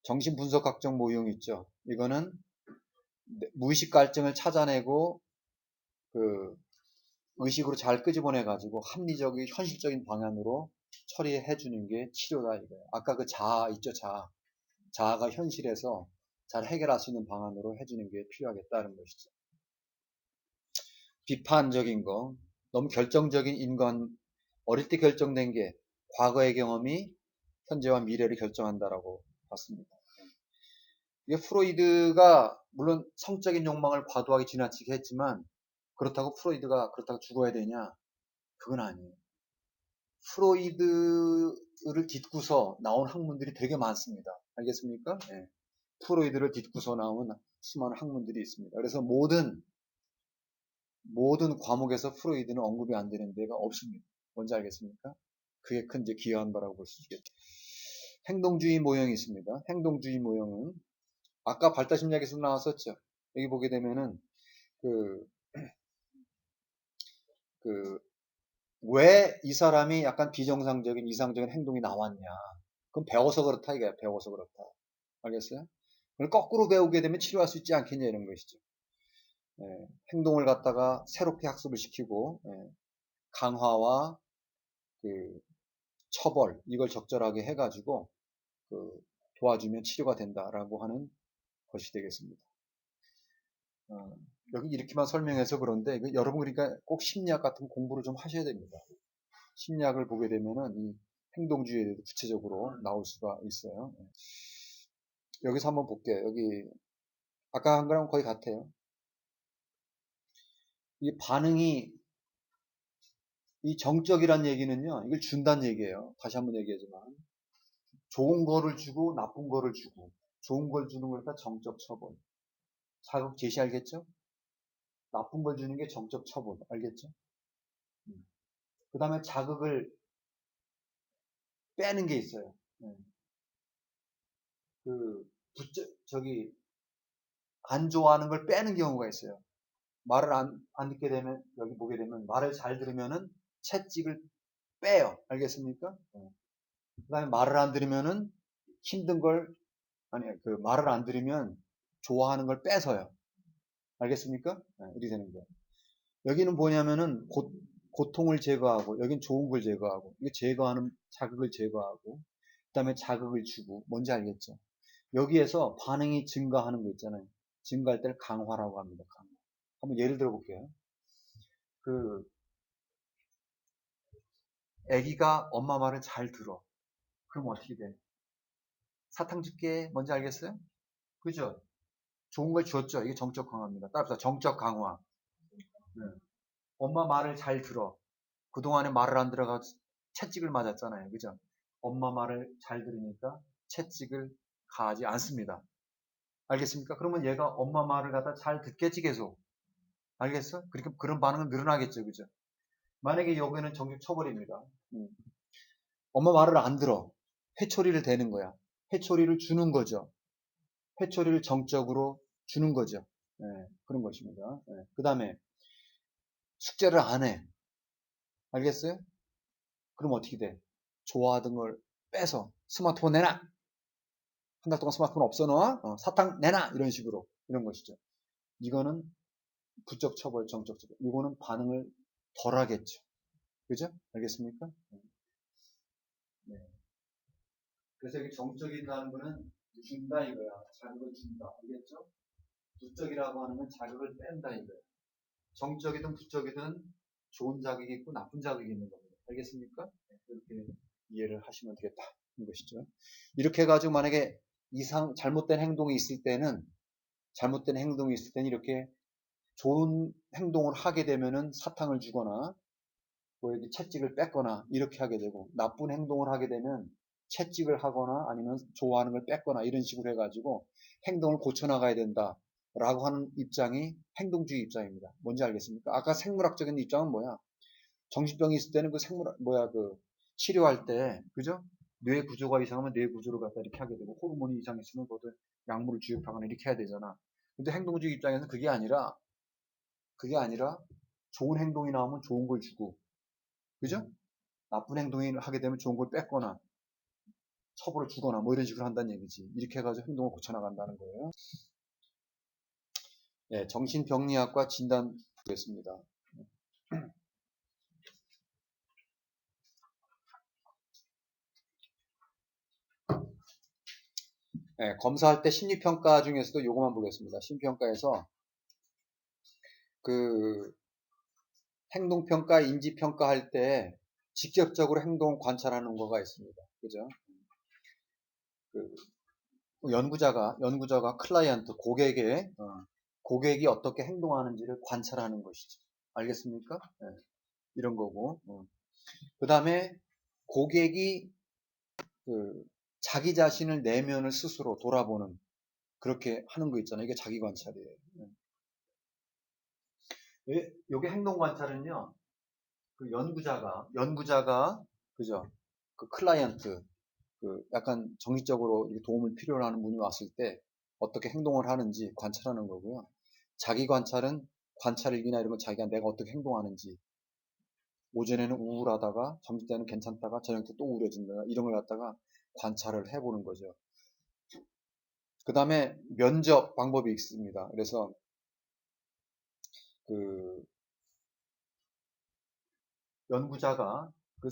정신분석학적 모형 있죠. 이거는 무의식 갈증을 찾아내고 그 의식으로 잘 끄집어내 가지고 합리적인 현실적인 방향으로 처리해 주는 게 치료다 이거예요. 아까 그 자아 있죠, 자아. 자아가 현실에서 잘 해결할 수 있는 방안으로 해주는 게 필요하겠다는 것이죠. 비판적인 거, 너무 결정적인 인간, 어릴 때 결정된 게 과거의 경험이 현재와 미래를 결정한다라고 봤습니다. 이게 프로이드가 물론 성적인 욕망을 과도하게 지나치게 했지만 그렇다고 프로이드가 그렇다고 죽어야 되냐? 그건 아니에요. 프로이드를 딛고서 나온 학문들이 되게 많습니다. 알겠습니까? 네. 프로이드를 딛고서 나온 수많은 학문들이 있습니다. 그래서 모든 과목에서 프로이드는 언급이 안 되는 데가 없습니다. 뭔지 알겠습니까? 그게 큰 이제 기여한 바라고 볼 수 있겠죠. 행동주의 모형이 있습니다. 행동주의 모형은 아까 발달심리학에서 나왔었죠. 여기 보게 되면은 그, 왜 이 사람이 약간 비정상적인 이상적인 행동이 나왔냐. 그건 배워서 그렇다 이거야. 배워서 그렇다. 알겠어요? 그걸 거꾸로 배우게 되면 치료할 수 있지 않겠냐 이런 것이죠. 예, 행동을 갖다가 새롭게 학습을 시키고 강화와 그 처벌 이걸 적절하게 해가지고 그 도와주면 치료가 된다라고 하는 것이 되겠습니다. 여기 이렇게만 설명해서 그런데 여러분 그러니까 꼭 심리학 같은 공부를 좀 하셔야 됩니다. 심리학을 보게 되면은 이 행동주의에 대해서 구체적으로 나올 수가 있어요. 여기서 한번 볼게요. 여기 아까 한 거랑 거의 같아요. 이 반응이 이 정적이란 얘기는요. 이걸 준다는 얘기예요. 다시 한번 얘기하지만 좋은 거를 주고 나쁜 거를 주고 좋은 걸 주는 거니까 정적 처벌. 자극 제시 알겠죠? 나쁜 걸 주는 게 정적 처벌. 알겠죠? 그 다음에 자극을 빼는 게 있어요. 그 저기 안 좋아하는 걸 빼는 경우가 있어요. 말을 안 듣게 되면 여기 보게 되면 말을 잘 들으면은 채찍을 빼요. 알겠습니까? 그 다음에 말을 안 들으면은 힘든 걸 아니 그 말을 안 들으면 좋아하는 걸 뺏어요. 알겠습니까? 이렇게 되는 거예요. 여기는 뭐냐면은 고통을 제거하고 여긴 좋은 걸 제거하고 이게 제거하는 자극을 제거하고 그다음에 자극을 주고 뭔지 알겠죠? 여기에서 반응이 증가하는 거 있잖아요. 증가할 때를 강화라고 합니다. 강화. 한번 예를 들어 볼게요. 그 아기가 엄마 말을 잘 들어. 그럼 어떻게 돼? 사탕 줄게. 뭔지 알겠어요? 그죠? 좋은 걸 줬죠. 이게 정적 강화입니다. 따라서 정적 강화. 네. 엄마 말을 잘 들어. 그동안에 말을 안 들어가 채찍을 맞았잖아요. 그죠? 엄마 말을 잘 들으니까 채찍을 가하지 않습니다. 알겠습니까? 그러면 얘가 엄마 말을 갖다 잘 듣겠지 계속. 알겠어? 그러니까 그런 반응은 늘어나겠죠. 그죠? 만약에 여기는 정직 처벌입니다. 엄마 말을 안 들어. 회초리를 대는 거야. 회초리를 주는 거죠. 회초리를 정적으로 주는 거죠. 네, 그런 것입니다. 네. 그 다음에 숙제를 안 해. 알겠어요? 그럼 어떻게 돼? 좋아하던 걸 빼서 스마트폰 내놔. 한 달 동안 스마트폰 없어 놔. 사탕 내놔. 이런 식으로 이런 것이죠. 이거는 부적 처벌, 정적 처벌. 이거는 반응을 덜 하겠죠. 그죠? 알겠습니까? 네. 그래서 여기 정적이라는 거는 준다 이거야. 자극을 준다. 알겠죠? 부적이라고 하는 건 자극을 뺀다 이거야. 정적이든 부적이든 좋은 자극이 있고 나쁜 자극이 있는 겁니다. 알겠습니까? 이렇게 이해를 하시면 되겠다. 이 것이죠. 이렇게 해가지고 만약에 잘못된 행동이 있을 때는 이렇게 좋은 행동을 하게 되면은 사탕을 주거나 뭐 여기 채찍을 뺏거나 이렇게 하게 되고 나쁜 행동을 하게 되면 채찍을 하거나 아니면 좋아하는 걸 뺏거나 이런 식으로 해가지고 행동을 고쳐나가야 된다. 라고 하는 입장이 행동주의 입장입니다. 뭔지 알겠습니까? 아까 생물학적인 입장은 뭐야? 정신병이 있을 때는 치료할 때, 그죠? 뇌 구조가 이상하면 뇌 구조를 갖다 이렇게 하게 되고, 호르몬이 이상했으면 그것도 약물을 주입하거나 이렇게 해야 되잖아. 근데 행동주의 입장에서는 그게 아니라, 좋은 행동이 나오면 좋은 걸 주고, 그죠? 나쁜 행동을 하게 되면 좋은 걸 뺏거나, 처벌을 주거나, 뭐 이런 식으로 한다는 얘기지. 이렇게 해가지고 행동을 고쳐나간다는 거예요. 네, 정신병리학과 진단 보겠습니다. 네, 검사할 때 심리평가 중에서도 요거만 보겠습니다. 심리평가에서 그 행동평가, 인지평가 할 때 직접적으로 행동 관찰하는 거가 있습니다. 그죠? 그 연구자가 클라이언트, 고객이 어떻게 행동하는지를 관찰하는 것이죠. 알겠습니까? 네, 이런 거고. 그 다음에 고객이 그 자기 자신을 내면을 스스로 돌아보는 그렇게 하는 거 있잖아요. 이게 자기 관찰이에요. 요게 행동 관찰은요. 그 연구자가 그죠? 그 클라이언트 약간 정신적으로 도움을 필요로 하는 분이 왔을 때 어떻게 행동을 하는지 관찰하는 거고요. 자기 관찰은 관찰일기나 이런 거 자기가 내가 어떻게 행동하는지 오전에는 우울하다가 점심때는 괜찮다가 저녁 때 또 우울해진다 이런 걸 갖다가 관찰을 해보는 거죠. 그 다음에 면접 방법이 있습니다. 그래서 그 연구자가 그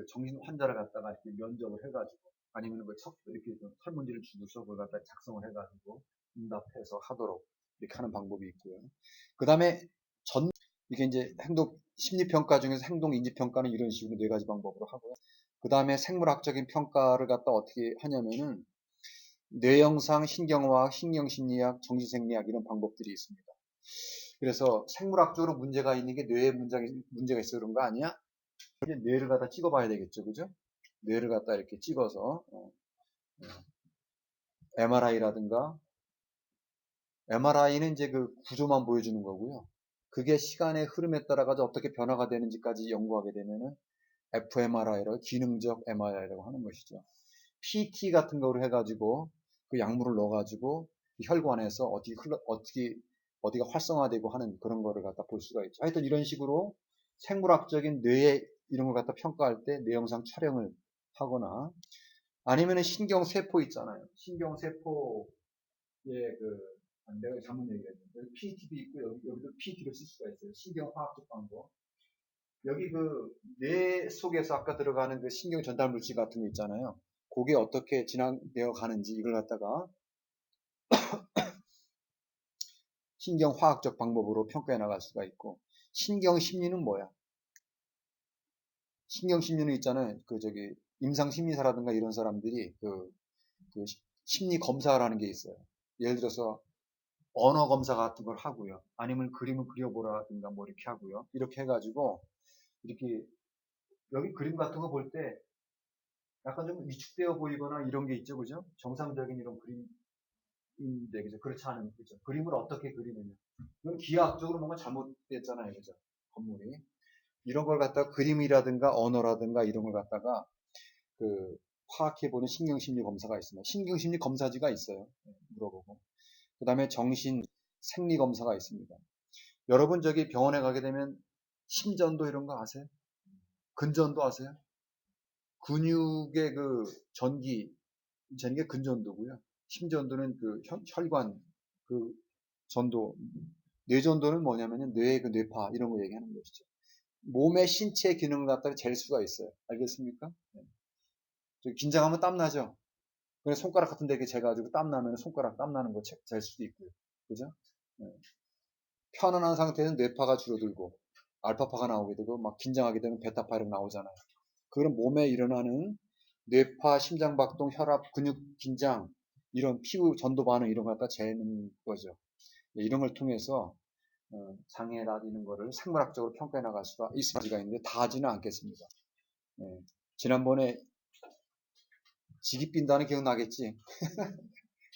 정신 환자를 갖다가 이렇게 면접을 해가지고 아니면 그 이렇게 좀 설문지를 주고서 그걸 갖다 작성을 해가지고 응답해서 하도록 이렇게 하는 방법이 있고요. 그 다음에 이게 이제 행동 심리평가 중에서 행동인지평가는 이런 식으로 네 가지 방법으로 하고요. 그 다음에 생물학적인 평가를 갖다 어떻게 하냐면은 뇌영상, 신경화학, 신경심리학, 정신생리학 이런 방법들이 있습니다. 그래서 생물학적으로 문제가 있는 게 뇌에 문제가 있어 그런 거 아니야? 이제 뇌를 갖다 찍어봐야 되겠죠, 그죠? 뇌를 갖다 이렇게 찍어서 MRI라든가 MRI는 이제 그 구조만 보여주는 거고요. 그게 시간의 흐름에 따라 가지고 어떻게 변화가 되는지까지 연구하게 되면은 fMRI라고 기능적 MRI라고 하는 것이죠. PT 같은 거로 해가지고 그 약물을 넣어가지고 혈관에서 어디가 활성화되고 하는 그런 거를 갖다 볼 수가 있죠. 하여튼 이런 식으로 생물학적인 뇌에 이런 걸 갖다 평가할 때 뇌영상 촬영을 하거나 아니면은 신경세포 있잖아요. 신경세포의 내가 잘못 얘기했는데 여기 PET도 있고 여기도 PET를 쓸 수가 있어요. 신경화학적 방법. 여기 그 뇌 속에서 아까 들어가는 그 신경 전달 물질 같은 거 있잖아요. 그게 어떻게 진행되어 가는지 이걸 갖다가 신경화학적 방법으로 평가해 나갈 수가 있고 신경심리는 뭐야? 신경심리는 있잖아요. 임상심리사라든가 이런 사람들이 그 심리 검사라는 게 있어요. 예를 들어서 언어 검사 같은 걸 하고요. 아니면 그림을 그려보라든가 뭐 이렇게 하고요. 이렇게 해가지고 이렇게 여기 그림 같은 거 볼 때 약간 좀 위축되어 보이거나 이런 게 있죠, 그죠? 정상적인 이런 그림인데, 그죠? 그렇지 않은, 그죠? 그림을 어떻게 그리느냐. 이건 기하학적으로 뭔가 잘못됐잖아요, 그죠? 건물이. 이런 걸 갖다가 그림이라든가 언어라든가 이런 걸 갖다가 그 파악해보는 신경심리 검사가 있습니다. 신경심리 검사지가 있어요. 물어보고. 그 다음에 정신 생리 검사가 있습니다. 여러분 저기 병원에 가게 되면 심전도 이런 거 아세요? 근전도 아세요? 근육의 그 전기가 근전도고요. 심전도는 그 혈관 그 전도, 뇌전도는 뭐냐면은 뇌의 그 뇌파 이런 거 얘기하는 것이죠. 몸의 신체 기능을 갖다가 잴 수가 있어요. 알겠습니까? 긴장하면 땀 나죠. 그래서 손가락 같은 데 재가지고 땀 나면 손가락 땀 나는 거 잴 수도 있고요. 그죠? 네. 편안한 상태에서 뇌파가 줄어들고 알파파가 나오게 되고 막 긴장하게 되면 베타파 이렇게 나오잖아요. 그런 몸에 일어나는 뇌파, 심장박동, 혈압, 근육 긴장, 이런 피부 전도 반응 이런 걸 갖다 재는 거죠. 이런 걸 통해서 장애나 이런 거를 생물학적으로 평가해 나갈 수가 있는데 다 하지는 않겠습니다. 지난번에 지기 빈다는 기억나겠지?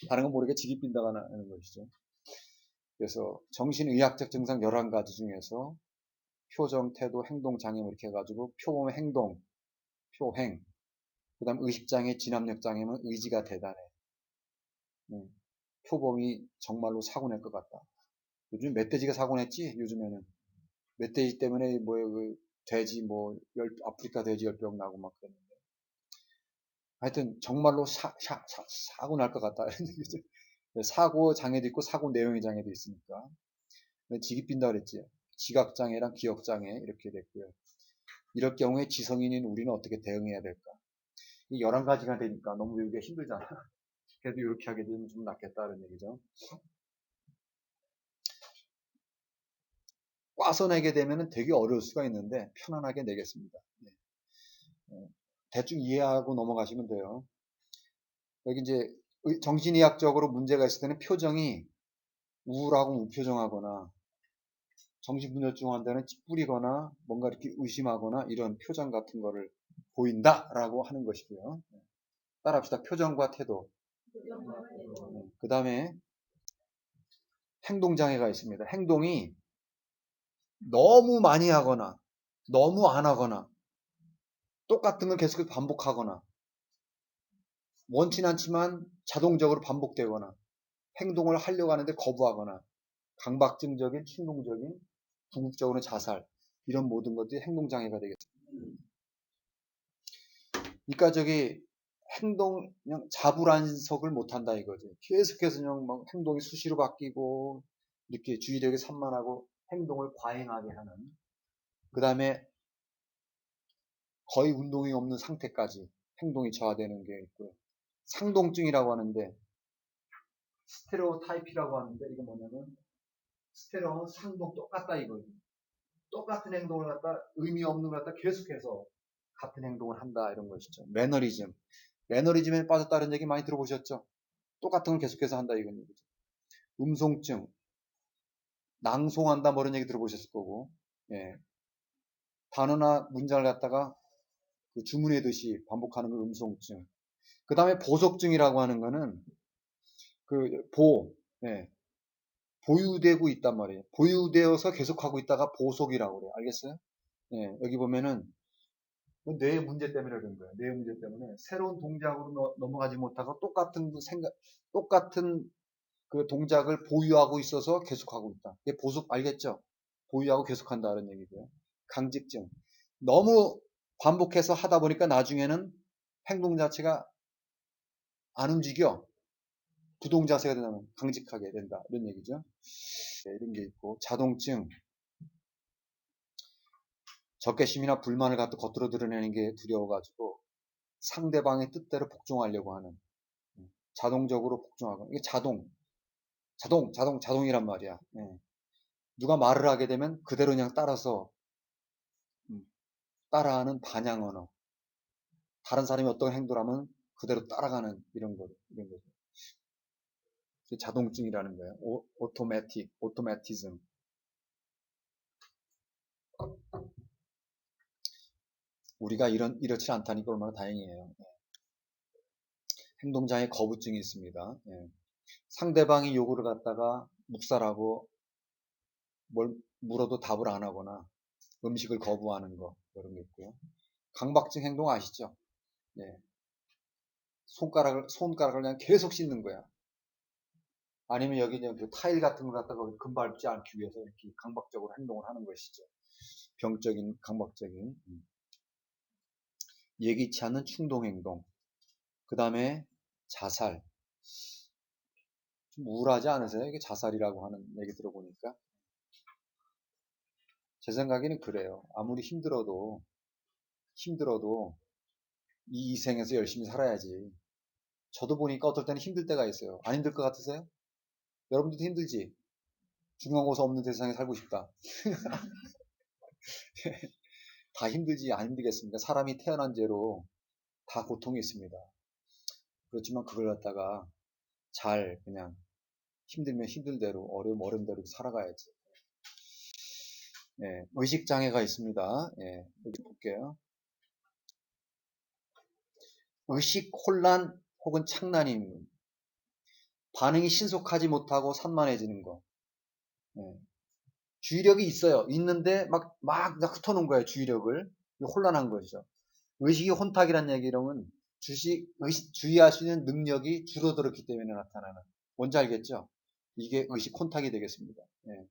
다른 건 모르게 지기 빈다가 나는 것이죠. 그래서 정신의학적 증상 11가지 중에서 표정, 태도, 행동 장애 이렇게 해가지고 표범의 행동, 표행, 그 다음 의식장애, 진압력 장애는 의지가 대단해. 표범이 정말로 사고 낼 것 같다. 요즘 멧돼지가 사고 냈지? 요즘에는. 멧돼지 때문에 돼지 아프리카 돼지 열병 나고 막 그랬는데. 하여튼 정말로 사고 날 것 같다. 사고 장애도 있고 사고 내용의 장애도 있으니까. 지기 빈다 그랬지. 지각 장애랑 기억 장애 이렇게 됐고요. 이럴 경우에 지성인인 우리는 어떻게 대응해야 될까? 이 11가지가 되니까 너무 외우기가 힘들잖아. 그래도 이렇게 하게 되면 좀 낫겠다는 얘기죠. 꽈서 내게 되면 되게 어려울 수가 있는데 편안하게 내겠습니다. 네. 대충 이해하고 넘어가시면 돼요. 여기 이제 정신의학적으로 문제가 있을 때는 표정이 우울하고 무표정하거나 정신분열증 환자는 찌푸리거나 뭔가 이렇게 의심하거나 이런 표정 같은 거를 보인다라고 하는 것이고요. 따라합시다. 표정과 태도. 그 다음에 행동장애가 있습니다. 행동이 너무 많이 하거나 너무 안 하거나 똑같은 걸 계속 반복하거나 원치 않지만 자동적으로 반복되거나 행동을 하려고 하는데 거부하거나 강박증적인 충동적인 궁극적으로 자살 이런 모든 것들이 행동장애가 되겠습니다. 그러니까 그냥 자불안석을 못한다 이거죠. 계속해서 그냥 막 행동이 수시로 바뀌고 이렇게 주의력이 산만하고 행동을 과잉하게 하는 그 다음에 거의 운동이 없는 상태까지 행동이 저하되는 게 있고요. 상동증이라고 하는데 스테레오타입이라고 하는데 이게 뭐냐면 스테레오는 상동 똑같다 이거예요. 똑같은 행동을 갖다 의미 없는 걸 갖다 계속해서 같은 행동을 한다 이런 것이죠. 매너리즘. 매너리즘에 빠졌다는 얘기 많이 들어보셨죠? 똑같은 걸 계속해서 한다 이건 얘기죠. 음송증. 낭송한다 뭐 이런 얘기 들어보셨을 거고. 예. 단어나 문장을 갖다가 그 주문하듯이 반복하는 걸 음송증. 그 다음에 보속증이라고 하는 거는 예, 보유되고 있단 말이에요. 보유되어서 계속하고 있다가 보속이라고 그래요. 알겠어요? 예, 여기 보면은 뇌의 문제 때문에 그런 거예요. 뇌의 문제 때문에 새로운 동작으로 넘어가지 못하고 똑같은 그 동작을 보유하고 있어서 계속하고 있다. 이게 보속 알겠죠? 보유하고 계속한다는 얘기고요. 강직증. 너무 반복해서 하다 보니까 나중에는 행동 자체가 안 움직여. 부동자세가 되면 강직하게 된다. 이런 얘기죠. 네, 이런 게 있고 자동증. 적개심이나 불만을 갖다 겉으로 드러내는 게 두려워가지고 상대방의 뜻대로 복종하려고 하는 자동적으로 복종하고 이게 자동이란 말이야. 예. 누가 말을 하게 되면 그대로 그냥 따라서 따라하는 반향 언어. 다른 사람이 어떤 행동을 하면 그대로 따라가는 이런 거죠. 자동증이라는 거예요. 오토매티즘. 우리가 이렇지 않다니까 얼마나 다행이에요. 행동장애 거부증이 있습니다. 예. 상대방이 요구를 갖다가 묵살하고 뭘 물어도 답을 안 하거나 음식을 거부하는 거 그런 게 있고요. 강박증 행동 아시죠? 예. 손가락을 그냥 계속 씻는 거야. 아니면 여기 그냥 그 타일 같은 걸 갖다가 금밟지 않기 위해서 이렇게 강박적으로 행동을 하는 것이죠. 병적인 강박적인 예기치 않는 충동 행동. 그 다음에 자살. 좀 우울하지 않으세요? 이게 자살이라고 하는 얘기 들어보니까. 제 생각에는 그래요. 아무리 힘들어도 이 생에서 열심히 살아야지. 저도 보니까 어떨 때는 힘들 때가 있어요. 안 힘들 것 같으세요? 여러분들도 힘들지? 중간고사 없는 세상에 살고 싶다. 다 힘들지 안 힘들겠습니까? 사람이 태어난 죄로 다 고통이 있습니다. 그렇지만 그걸 갖다가 잘 그냥 힘들면 힘든 대로 어려움 어려운 대로 살아가야지. 예, 의식장애가 있습니다. 예, 여기 볼게요. 의식 혼란 혹은 착란임. 반응이 신속하지 못하고 산만해지는 거. 예, 주의력이 있어요. 있는데 막 흩어놓은 거예요. 주의력을. 혼란한 거죠. 의식이 혼탁이라는 얘기는 주의할 수 있는 능력이 줄어들었기 때문에 나타나는. 뭔지 알겠죠? 이게 의식 혼탁이 되겠습니다. 예.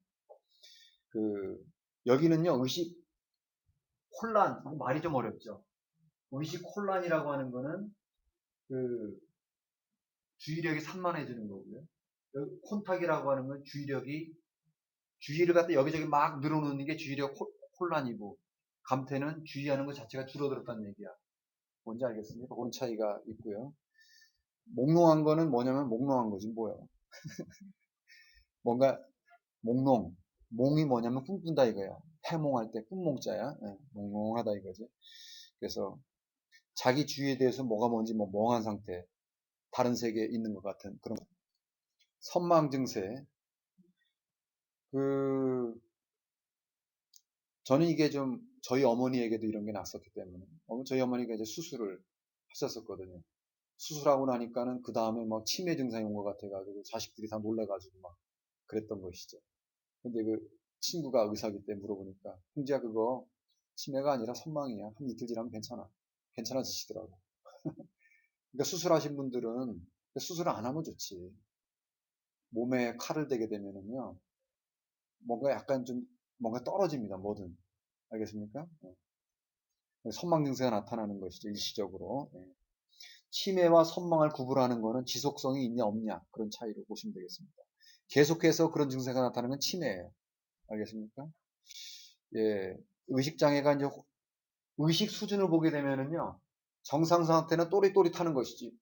여기는요, 의식 혼란, 말이 좀 어렵죠. 의식 혼란이라고 하는 거는 주의력이 산만해지는 거고요. 혼탁이라고 하는 건 주의를 갖다 여기저기 막 늘어놓는 게 주의력 혼란이고, 감퇴는 주의하는 것 자체가 줄어들었다는 얘기야. 뭔지 알겠습니까? 그런 차이가 있고요. 몽롱한 거는 뭐냐면 몽롱한 거지 뭐예요. 뭔가 몽이 뭐냐면 꿈꾼다 이거야. 해몽할 때 꿈몽자야. 네, 몽롱하다 이거지. 그래서 자기 주위에 대해서 뭐가 뭔지 멍한 상태, 다른 세계에 있는 것 같은 그런 선망 증세. 저는 이게 좀 저희 어머니에게도 이런 게 났었기 때문에 저희 어머니가 이제 수술을 하셨었거든요. 수술하고 나니까는 그 다음에 막 치매 증상이 온 것 같아가지고 자식들이 다 놀라가지고 막 그랬던 것이죠. 근데 그 친구가 의사기 때문에 물어보니까 형제야 그거 치매가 아니라 선망이야. 한 이틀 지나면 괜찮아지시더라고. 그러니까 수술하신 분들은 수술을 안 하면 좋지. 몸에 칼을 대게 되면은요 뭔가 약간 좀 뭔가 떨어집니다. 뭐든 알겠습니까? 선망 증세가 나타나는 것이죠. 일시적으로. 치매와 선망을 구분하는 것은 지속성이 있냐 없냐 그런 차이로 보시면 되겠습니다. 계속해서 그런 증세가 나타나는 건 치매예요. 알겠습니까? 예, 의식장애가 이제 의식 수준을 보게 되면은요 정상 상태는 또릿또릿하는 것이지.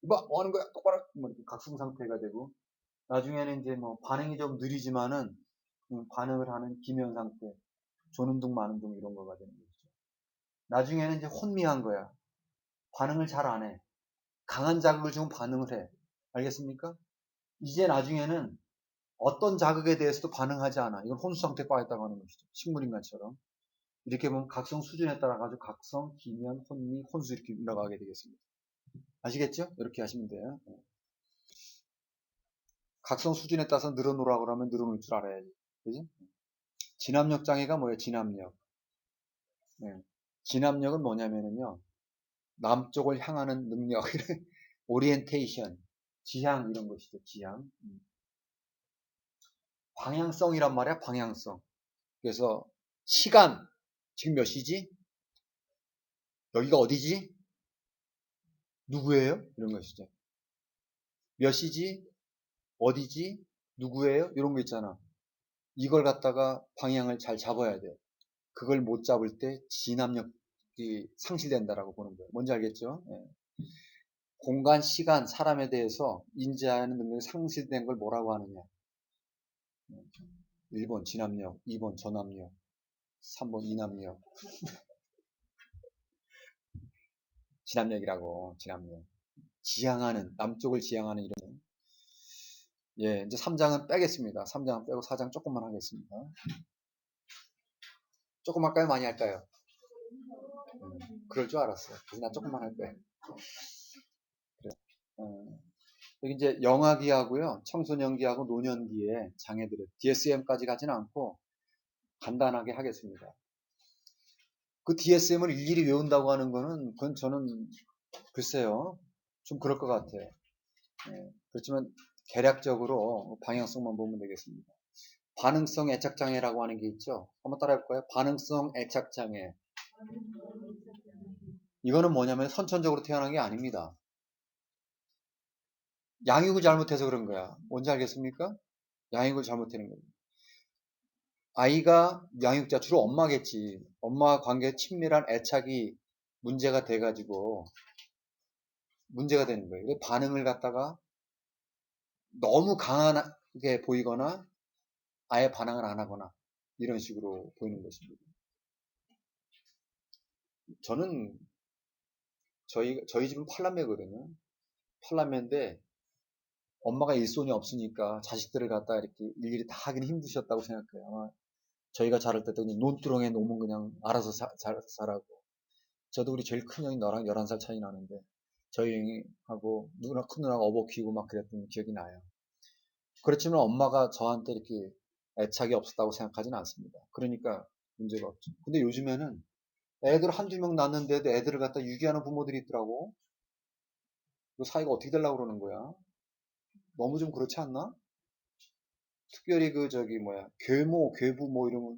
이봐, 뭐 하는 거야? 똑바로 뭐 이렇게 각성 상태가 되고, 나중에는 이제 뭐 반응이 좀 느리지만은 반응을 하는 기면 상태, 조는 둥 마는 둥 이런 거가 되는 거죠. 나중에는 이제 혼미한 거야. 반응을 잘 안 해. 강한 자극을 주면 반응을 해. 알겠습니까? 이제 나중에는 어떤 자극에 대해서도 반응하지 않아. 이건 혼수 상태에 빠졌다고 하는 것이죠. 식물인간처럼. 이렇게 보면 각성 수준에 따라 가지고 각성, 기면, 혼미, 혼수 이렇게 올라가게 되겠습니다. 아시겠죠? 이렇게 하시면 돼요. 각성 수준에 따라서 늘어놓으라 그러면 늘어놓을 줄 알아야지. 그지? 진압력 장애가 뭐예요? 진압력. 네. 진압력은 뭐냐면은요. 남쪽을 향하는 능력, 오리엔테이션, 지향 이런 것이죠. 지향. 방향성이란 말이야. 방향성. 그래서 시간, 지금 몇 시지? 여기가 어디지? 누구예요? 이런 것이죠. 몇 시지? 어디지? 누구예요? 이런 거 있잖아. 이걸 갖다가 방향을 잘 잡아야 돼. 그걸 못 잡을 때 진압력이 상실된다라고 보는 거예요. 뭔지 알겠죠? 예. 공간, 시간, 사람에 대해서 인지하는 능력이 상실된 걸 뭐라고 하느냐. 1번 진압력, 2번 전압력, 3번 이납력. 진압력이라고, 진압력. 지향하는, 남쪽을 지향하는 이런. 예, 이제 3장은 빼겠습니다. 3장은 빼고 4장 조금만 하겠습니다. 조금 할까요? 많이 할까요? 그럴 줄 알았어요. 그래서 나 조금만 할 거예요. 그래. 여기 이제 영아기하고요, 청소년기하고 노년기의 장애들을 DSM까지 가지는 않고 간단하게 하겠습니다. 그 DSM을 일일이 외운다고 하는 거는 그건 저는 글쎄요, 좀 그럴 것 같아요. 그렇지만 개략적으로 방향성만 보면 되겠습니다. 반응성 애착장애라고 하는 게 있죠. 한번 따라해 볼까요? 반응성 애착장애. 이거는 뭐냐면 선천적으로 태어난 게 아닙니다. 양육을 잘못해서 그런 거야. 뭔지 알겠습니까? 양육을 잘못하는 거예요. 아이가 양육자, 주로 엄마겠지. 엄마와 관계에 친밀한 애착이 문제가 돼가지고 문제가 되는 거예요. 반응을 갖다가 너무 강하게 보이거나 아예 반응을 안 하거나 이런 식으로 보이는 것입니다. 저는 저희 집은 팔남매거든요. 팔남매인데 엄마가 일손이 없으니까 자식들을 갖다 이렇게 일일이 다 하기는 힘드셨다고 생각해요. 아마 저희가 자랄 때도 논두렁에 놓으면 그냥 알아서 자라고. 저도 우리 제일 큰 형이 너랑 11살 차이 나는데 저희 형하고 큰 누나가 업어 키우고 막 그랬던 기억이 나요. 그렇지만 엄마가 저한테 이렇게 애착이 없었다고 생각하지는 않습니다. 그러니까 문제가 없죠. 근데 요즘에는 애들 한두 명 낳는데도 애들을 갖다 유기하는 부모들이 있더라고. 그 사이가 어떻게 되려고 그러는 거야? 너무 좀 그렇지 않나? 특별히 그 저기 뭐야 괴모, 괴부 뭐 이러면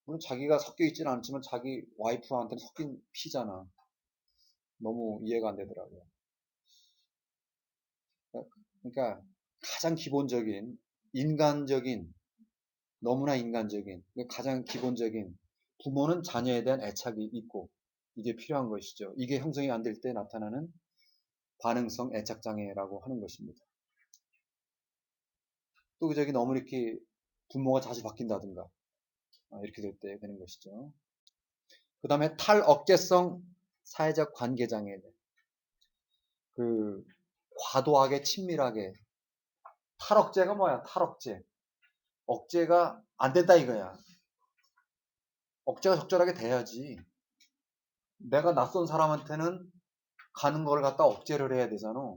물론 자기가 섞여 있지는 않지만 자기 와이프한테는 섞인 피잖아. 너무 이해가 안 되더라고요. 그러니까 가장 기본적인 인간적인 너무나 인간적인 가장 기본적인 부모는 자녀에 대한 애착이 있고 이게 필요한 것이죠. 이게 형성이 안 될 때 나타나는 반응성 애착장애라고 하는 것입니다. 또 저기 너무 이렇게 부모가 자주 바뀐다든가 이렇게 될 때 되는 것이죠. 그 다음에 탈억제성 사회적 관계장애. 그 과도하게 친밀하게 탈억제가 뭐야? 탈억제. 억제가 안 된다 이거야. 억제가 적절하게 돼야지. 내가 낯선 사람한테는 가는 걸 갖다 억제를 해야 되잖아.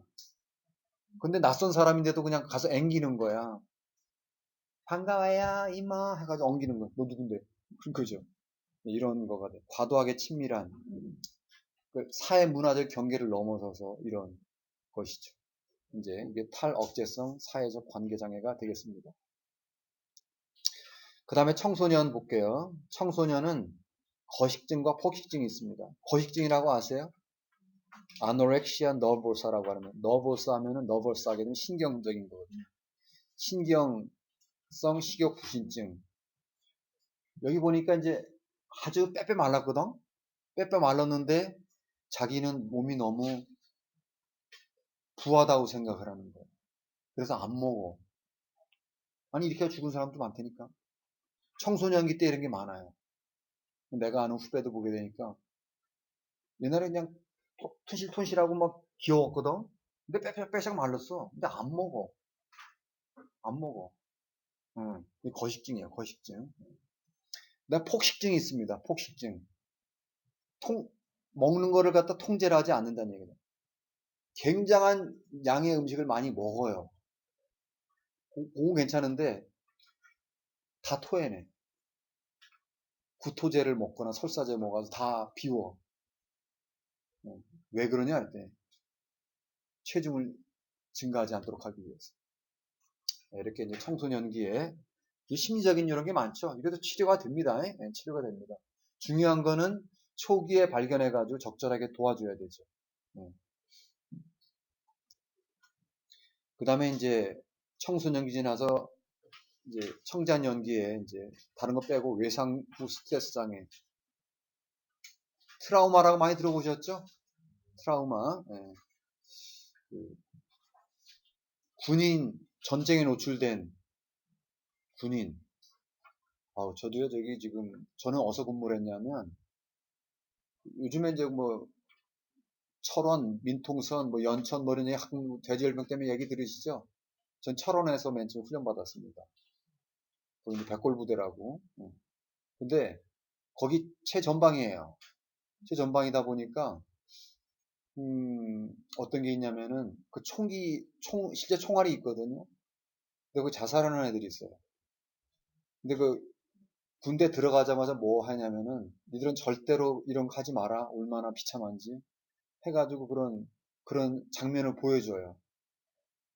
근데 낯선 사람인데도 그냥 가서 앵기는 거야. 반가워요, 이모. 해가지고 엉기는 거야. 너 누군데? 그죠? 이런 거가 돼. 과도하게 친밀한. 그 사회 문화적 경계를 넘어서서 이런 것이죠. 이제 이게 탈억제성 사회적 관계장애가 되겠습니다. 그 다음에 청소년 볼게요. 청소년은 거식증과 폭식증이 있습니다. 거식증이라고 아세요? 아노렉시아 너버사라고 하면 너버스 하면은 너버스 하게 되면 신경적인 거거든요. 신경성 식욕 부신증. 여기 보니까 이제 아주 빼빼 말랐거든. 빼빼 말랐는데 자기는 몸이 너무 부하다고 생각을 하는 거예요. 그래서 안 먹어. 아니 이렇게 죽은 사람도 많다니까. 청소년기 때 이런 게 많아요. 내가 아는 후배도 보게 되니까 옛날에 그냥 튼실튼실하고 막 귀여웠거든. 근데 빼샥빼샥 말랐어. 근데 안 먹어. 안 먹어. 응. 이 거식증이에요. 거식증. 나 폭식증이 있습니다. 폭식증. 먹는 거를 갖다 통제를 하지 않는다는 얘기다. 굉장한 양의 음식을 많이 먹어요. 그거 괜찮은데 다 토해내. 구토제를 먹거나 설사제 먹어서 다 비워. 왜 그러냐 할 때 체중을 증가하지 않도록 하기 위해서. 이렇게 이제 청소년기에 심리적인 이런 게 많죠. 이것도 치료가 됩니다. 치료가 됩니다. 중요한 거는 초기에 발견해가지고 적절하게 도와줘야 되죠. 그 다음에 이제 청소년기 지나서 이제 청장년기에 이제 다른 거 빼고 외상 후 스트레스 장애, 트라우마라고 많이 들어보셨죠? 트라우마. 그 군인 전쟁에 노출된 군인. 저도요 저기 지금 저는 어디서 근무를 했냐면 요즘에 이제 뭐 철원, 민통선, 뭐 연천 뭐 이런 돼지열병 때문에 얘기 들으시죠? 전 철원에서 맨 처음 훈련 받았습니다. 거기 이제 백골부대라고. 근데 거기 최전방이에요. 최전방이다 보니까 어떤 게 있냐면은 그 실제 총알이 있거든요. 근데 그 자살하는 애들이 있어요. 근데 그 군대 들어가자마자 뭐 하냐면은 니들은 절대로 이런 거 하지 마라. 얼마나 비참한지 해가지고 그런 장면을 보여줘요.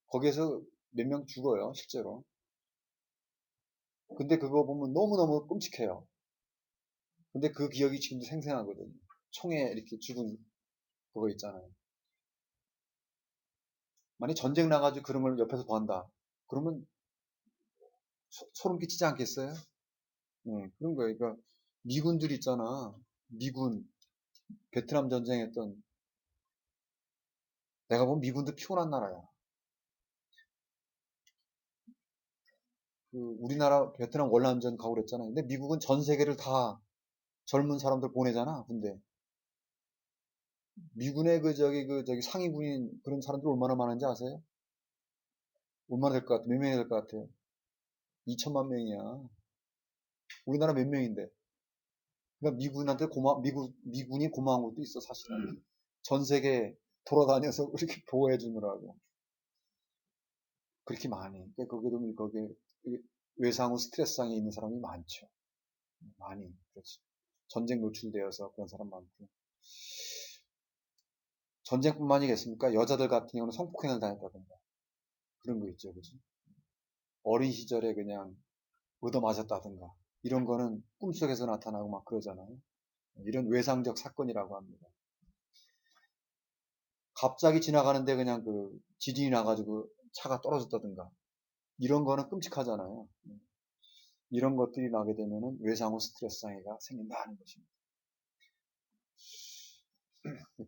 거기에서 몇 명 죽어요, 실제로. 근데 그거 보면 너무너무 끔찍해요. 근데 그 기억이 지금도 생생하거든요. 총에 이렇게 죽은 그거 있잖아요. 만약 전쟁 나가지고 그런 걸 옆에서 본다. 그러면 소름 끼치지 않겠어요? 그런 거예요. 그러니까 미군들 있잖아. 미군, 베트남 전쟁했던 내가 보면 미군도 피곤한 나라야. 우리나라 베트남 월남전 가고 그랬잖아요. 근데 미국은 전 세계를 다 젊은 사람들 보내잖아. 근데 미군의 그 저기 상위 군인 그런 사람들 얼마나 많은지 아세요? 얼마나 될 것 같아? 몇 명이 될 것 같아요? 2천만 명이야. 우리나라 몇 명인데. 그러니까 미군한테 미군이 고마운 것도 있어, 사실은. 전 세계 돌아다녀서 그렇게 보호해 주느라고. 그렇게 많이. 그러니까 거기 외상 후 스트레스상에 있는 사람이 많죠. 많이. 그렇죠. 전쟁 노출되어서 그런 사람 많고. 전쟁뿐만이겠습니까? 여자들 같은 경우는 성폭행을 당했다든가. 그런 거 있죠, 그죠? 어린 시절에 그냥 얻어맞았다든가. 이런 거는 꿈속에서 나타나고 막 그러잖아요. 이런 외상적 사건이라고 합니다. 갑자기 지나가는데 그냥 지진이 나가지고 차가 떨어졌다든가. 이런 거는 끔찍하잖아요. 이런 것들이 나게 되면은 외상 후 스트레스 장애가 생긴다는 것입니다.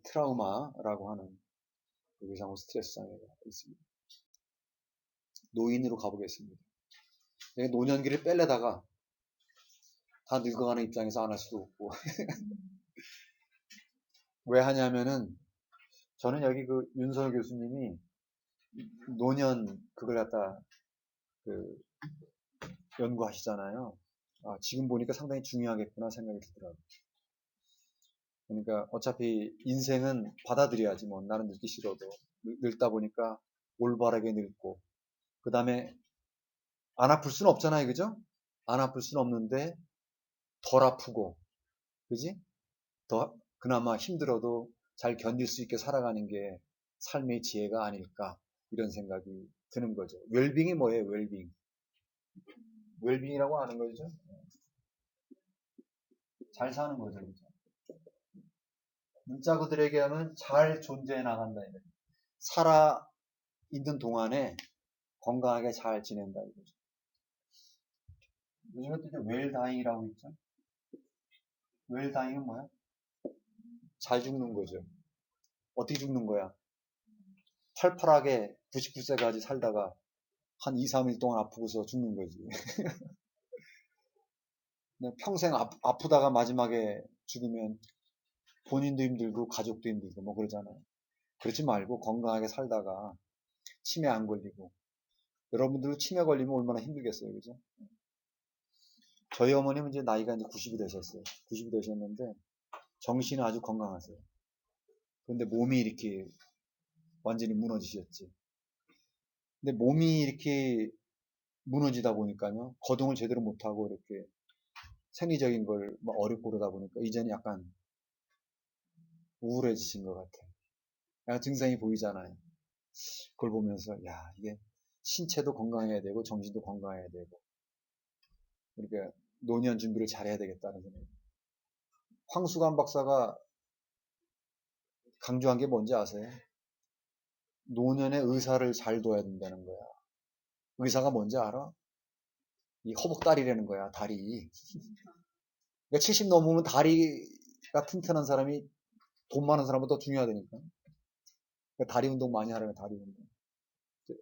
트라우마라고 하는 외상 후 스트레스 장애가 있습니다. 노인으로 가보겠습니다. 노년기를 빼려다가 다 늙어가는 입장에서 안 할 수도 없고. 왜 하냐면은 저는 여기 윤석열 교수님이 노년 그걸 갖다 그 연구하시잖아요. 지금 보니까 상당히 중요하겠구나 생각이 들더라고요. 그러니까 어차피 인생은 받아들여야지 뭐 나는 늙기 싫어도 늙다 보니까 올바르게 늙고 그 다음에 안 아플 수는 없잖아요, 그죠? 안 아플 수는 없는데 덜 아프고 그지? 더 그나마 힘들어도 잘 견딜 수 있게 살아가는 게 삶의 지혜가 아닐까 이런 생각이 드는 거죠. 웰빙이 뭐예요? 웰빙. 웰빙이라고 하는 거죠. 잘 사는 거죠. 그죠? 문자 그들에게 하면 잘 존재해 나간다. 살아 있는 동안에 건강하게 잘 지낸다 이거죠. 요즘에 또 이제 웰다잉이라고 있죠. 웰다잉은 뭐야? 잘 죽는 거죠. 어떻게 죽는 거야? 팔팔하게 99세까지 살다가 한 2, 3일 동안 아프고서 죽는 거지. 그냥 평생 아프다가 마지막에 죽으면 본인도 힘들고 가족도 힘들고 뭐 그러잖아요. 그렇지 말고 건강하게 살다가 치매 안 걸리고 여러분들 치매 걸리면 얼마나 힘들겠어요. 그죠? 저희 어머님은 이제 나이가 이제 90이 되셨어요. 90이 되셨는데 정신은 아주 건강하세요. 그런데 몸이 이렇게 완전히 무너지셨지. 근데 몸이 이렇게 무너지다 보니까요. 거동을 제대로 못하고 이렇게 생리적인 걸 어렵고 그러다 보니까 이제는 약간 우울해지신 것 같아요. 약간 증상이 보이잖아요. 그걸 보면서 야 이게 신체도 건강해야 되고 정신도 건강해야 되고 그러니까 노년 준비를 잘해야 되겠다는 생각이. 황수관 박사가 강조한 게 뭔지 아세요? 노년에 의사를 잘 둬야 된다는 거야. 의사가 뭔지 알아? 이 허벅다리라는 거야, 다리. 그러니까 70 넘으면 다리가 튼튼한 사람이 돈 많은 사람보다 더 중요하다니까. 그러니까 다리 운동 많이 하라는 다리 운동.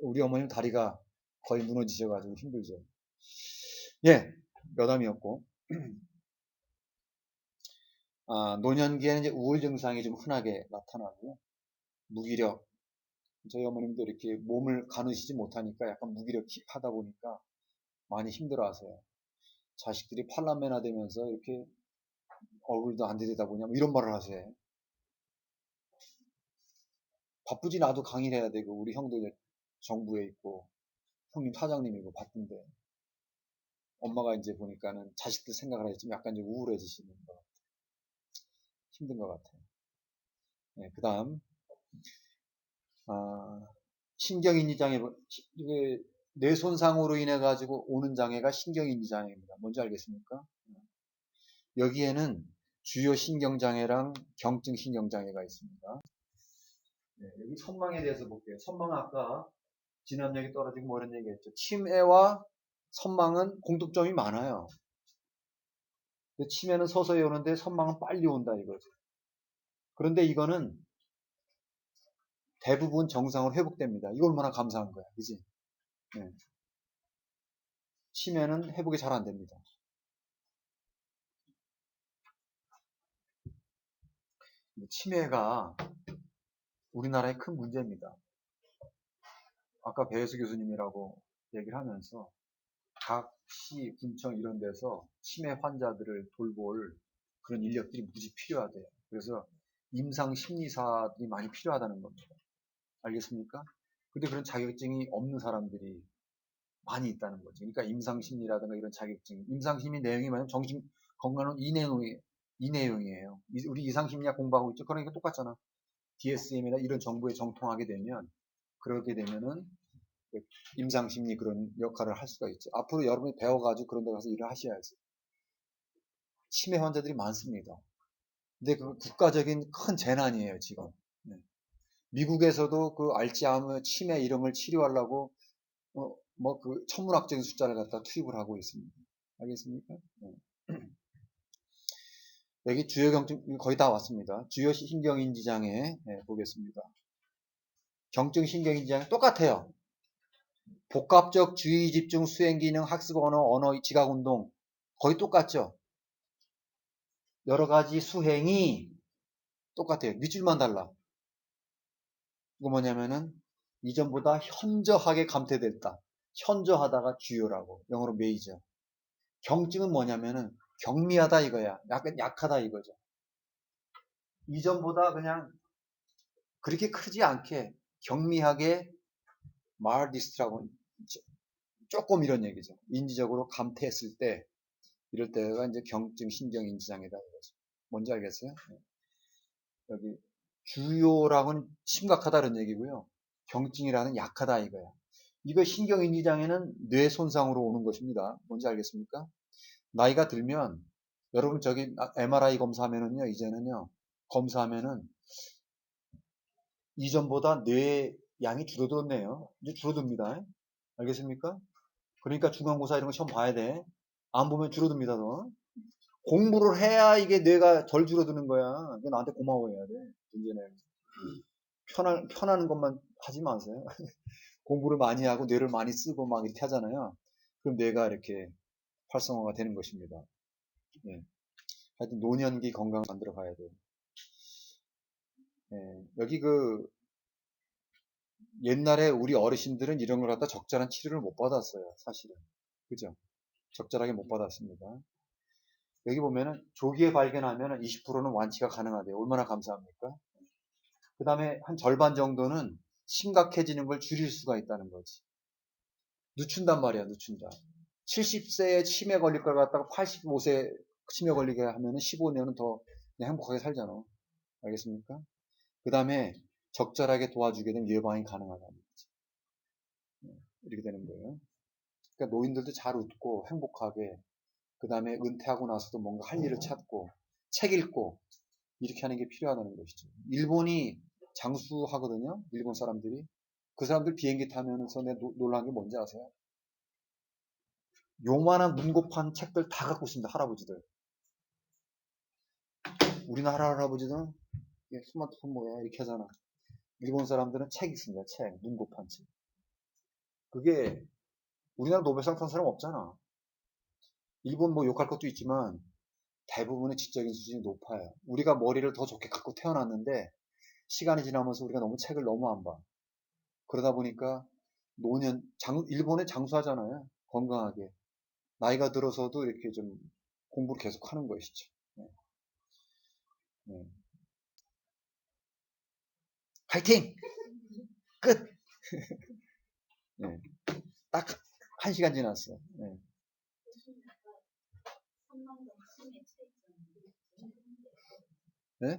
우리 어머님 다리가 거의 무너지셔가지고 힘들죠. 예, 여담이었고. 노년기에는 이제 우울 증상이 좀 흔하게 나타나고요. 무기력. 저희 어머님도 이렇게 몸을 가누시지 못하니까 약간 무기력하다 보니까 많이 힘들어 하세요. 자식들이 팔남매나 되면서 이렇게 얼굴도 안 들여다보냐, 뭐 이런 말을 하세요. 바쁘지 나도 강의를 해야 되고, 우리 형도 이제 정부에 있고, 형님 사장님이고 바쁜데, 엄마가 이제 보니까는 자식들 생각을 하지만 약간 좀 우울해지시는 것 같아요. 힘든 것 같아요. 네, 그 다음, 신경인지 장애, 이게 뇌 손상으로 인해 가지고 오는 장애가 신경인지 장애입니다. 뭔지 알겠습니까? 여기에는 주요 신경장애랑 경증 신경장애가 있습니다. 네, 여기 선망에 대해서 볼게요. 선망은 아까 진압력이 떨어지고 뭐 이런 얘기했죠. 치매와 선망은 공통점이 많아요. 치매는 서서히 오는데 선망은 빨리 온다 이거죠. 그런데 이거는 대부분 정상으로 회복됩니다. 이거 얼마나 감사한 거야. 그지? 네. 치매는 회복이 잘 안 됩니다. 치매가 우리나라의 큰 문제입니다. 아까 배혜수 교수님이라고 얘기를 하면서 각 시, 군청 이런 데서 치매 환자들을 돌볼 그런 인력들이 무지 필요하대요. 그래서 임상 심리사들이 많이 필요하다는 겁니다. 알겠습니까? 근데 그런 자격증이 없는 사람들이 많이 있다는 거죠. 그러니까 임상 심리라든가 이런 자격증, 임상 심리 내용이 뭐냐면 정신 건강은 이 내용이에요. 우리 이상 심리학 공부하고 있죠. 그러니까 똑같잖아. DSM이나 이런 정보에 정통하게 되면 그렇게 되면은 임상심리 그런 역할을 할 수가 있죠. 앞으로 여러분이 배워가지고 그런 데 가서 일을 하셔야지. 치매 환자들이 많습니다. 근데 그 국가적인 큰 재난이에요, 지금. 네. 미국에서도 그 알츠하이머, 치매 이런 걸 치료하려고 뭐 그 천문학적인 숫자를 갖다 투입을 하고 있습니다. 알겠습니까? 네. 여기 주요 경증 거의 다 왔습니다. 주요 신경인지장애 네, 보겠습니다. 경증 신경인지장애 똑같아요. 복합적 주의 집중 수행 기능 학습 언어 지각 운동 거의 똑같죠. 여러 가지 수행이 똑같아요. 밑줄만 달라. 이거 뭐냐면은 이전보다 현저하게 감퇴됐다. 현저하다가 주요라고. 영어로 메이저. 경증은 뭐냐면은 경미하다 이거야. 약간 약하다 이거죠. 이전보다 그냥 그렇게 크지 않게 경미하게 말디스트라고 조금 이런 얘기죠. 인지적으로 감퇴했을 때 이럴 때가 이제 경증 신경인지장애다 이거죠. 뭔지 알겠어요? 네. 여기 주요라고는 심각하다는 얘기고요. 경증이라는 약하다 이거야. 이거 신경인지장애는 뇌 손상으로 오는 것입니다. 뭔지 알겠습니까? 나이가 들면 여러분 저기 MRI 검사하면은요 이제는요 검사하면은 이전보다 뇌 양이 줄어들었네요. 이제 줄어듭니다. 알겠습니까? 그러니까 중간고사 이런 거 시험 봐야 돼. 안 보면 줄어듭니다. 너. 공부를 해야 이게 뇌가 덜 줄어드는 거야. 그러니까 나한테 고마워해야 돼. 이제는 편하는 것만 하지 마세요. 공부를 많이 하고 뇌를 많이 쓰고 막 이렇게 하잖아요. 그럼 뇌가 이렇게 활성화가 되는 것입니다. 예. 하여튼 노년기 건강 만들어 가야 돼요. 예. 여기 그 옛날에 우리 어르신들은 이런 걸 갖다 적절한 치료를 못 받았어요. 사실은. 그죠? 적절하게 못 받았습니다. 여기 보면은 조기에 발견하면 20%는 완치가 가능하대요. 얼마나 감사합니까? 그 다음에 한 절반 정도는 심각해지는 걸 줄일 수가 있다는 거지. 늦춘단 말이야, 늦춘다. 70세에 치매 걸릴 걸 갖다가 85세 치매 걸리게 하면은 15년은 더 그냥 행복하게 살잖아. 알겠습니까? 그 다음에 적절하게 도와주게 되면 예방이 가능하다는 거지. 이렇게 되는 거예요. 그러니까 노인들도 잘 웃고 행복하게, 그 다음에 은퇴하고 나서도 뭔가 할 일을 찾고, 책 읽고, 이렇게 하는 게 필요하다는 것이죠. 일본이 장수하거든요. 일본 사람들이. 그 사람들 비행기 타면서 내 놀란 게 뭔지 아세요? 요만한 문고판 책들 다 갖고 있습니다. 할아버지들. 우리나라 할아버지들은 스마트폰 뭐야 이렇게 하잖아. 일본 사람들은 책 있습니다. 책, 문고판 책. 그게 우리나라 노벨상 탄 사람 없잖아. 일본 뭐 욕할 것도 있지만 대부분의 지적인 수준이 높아요. 우리가 머리를 더 좋게 갖고 태어났는데 시간이 지나면서 우리가 너무 책을 너무 안 봐. 그러다 보니까 노년, 일본에 장수하잖아요. 건강하게. 나이가 들어서도 이렇게 좀 공부를 계속 하는 것이죠. 네. 네. 화이팅! 끝! 네. 딱 1시간 지났어. 네. 네?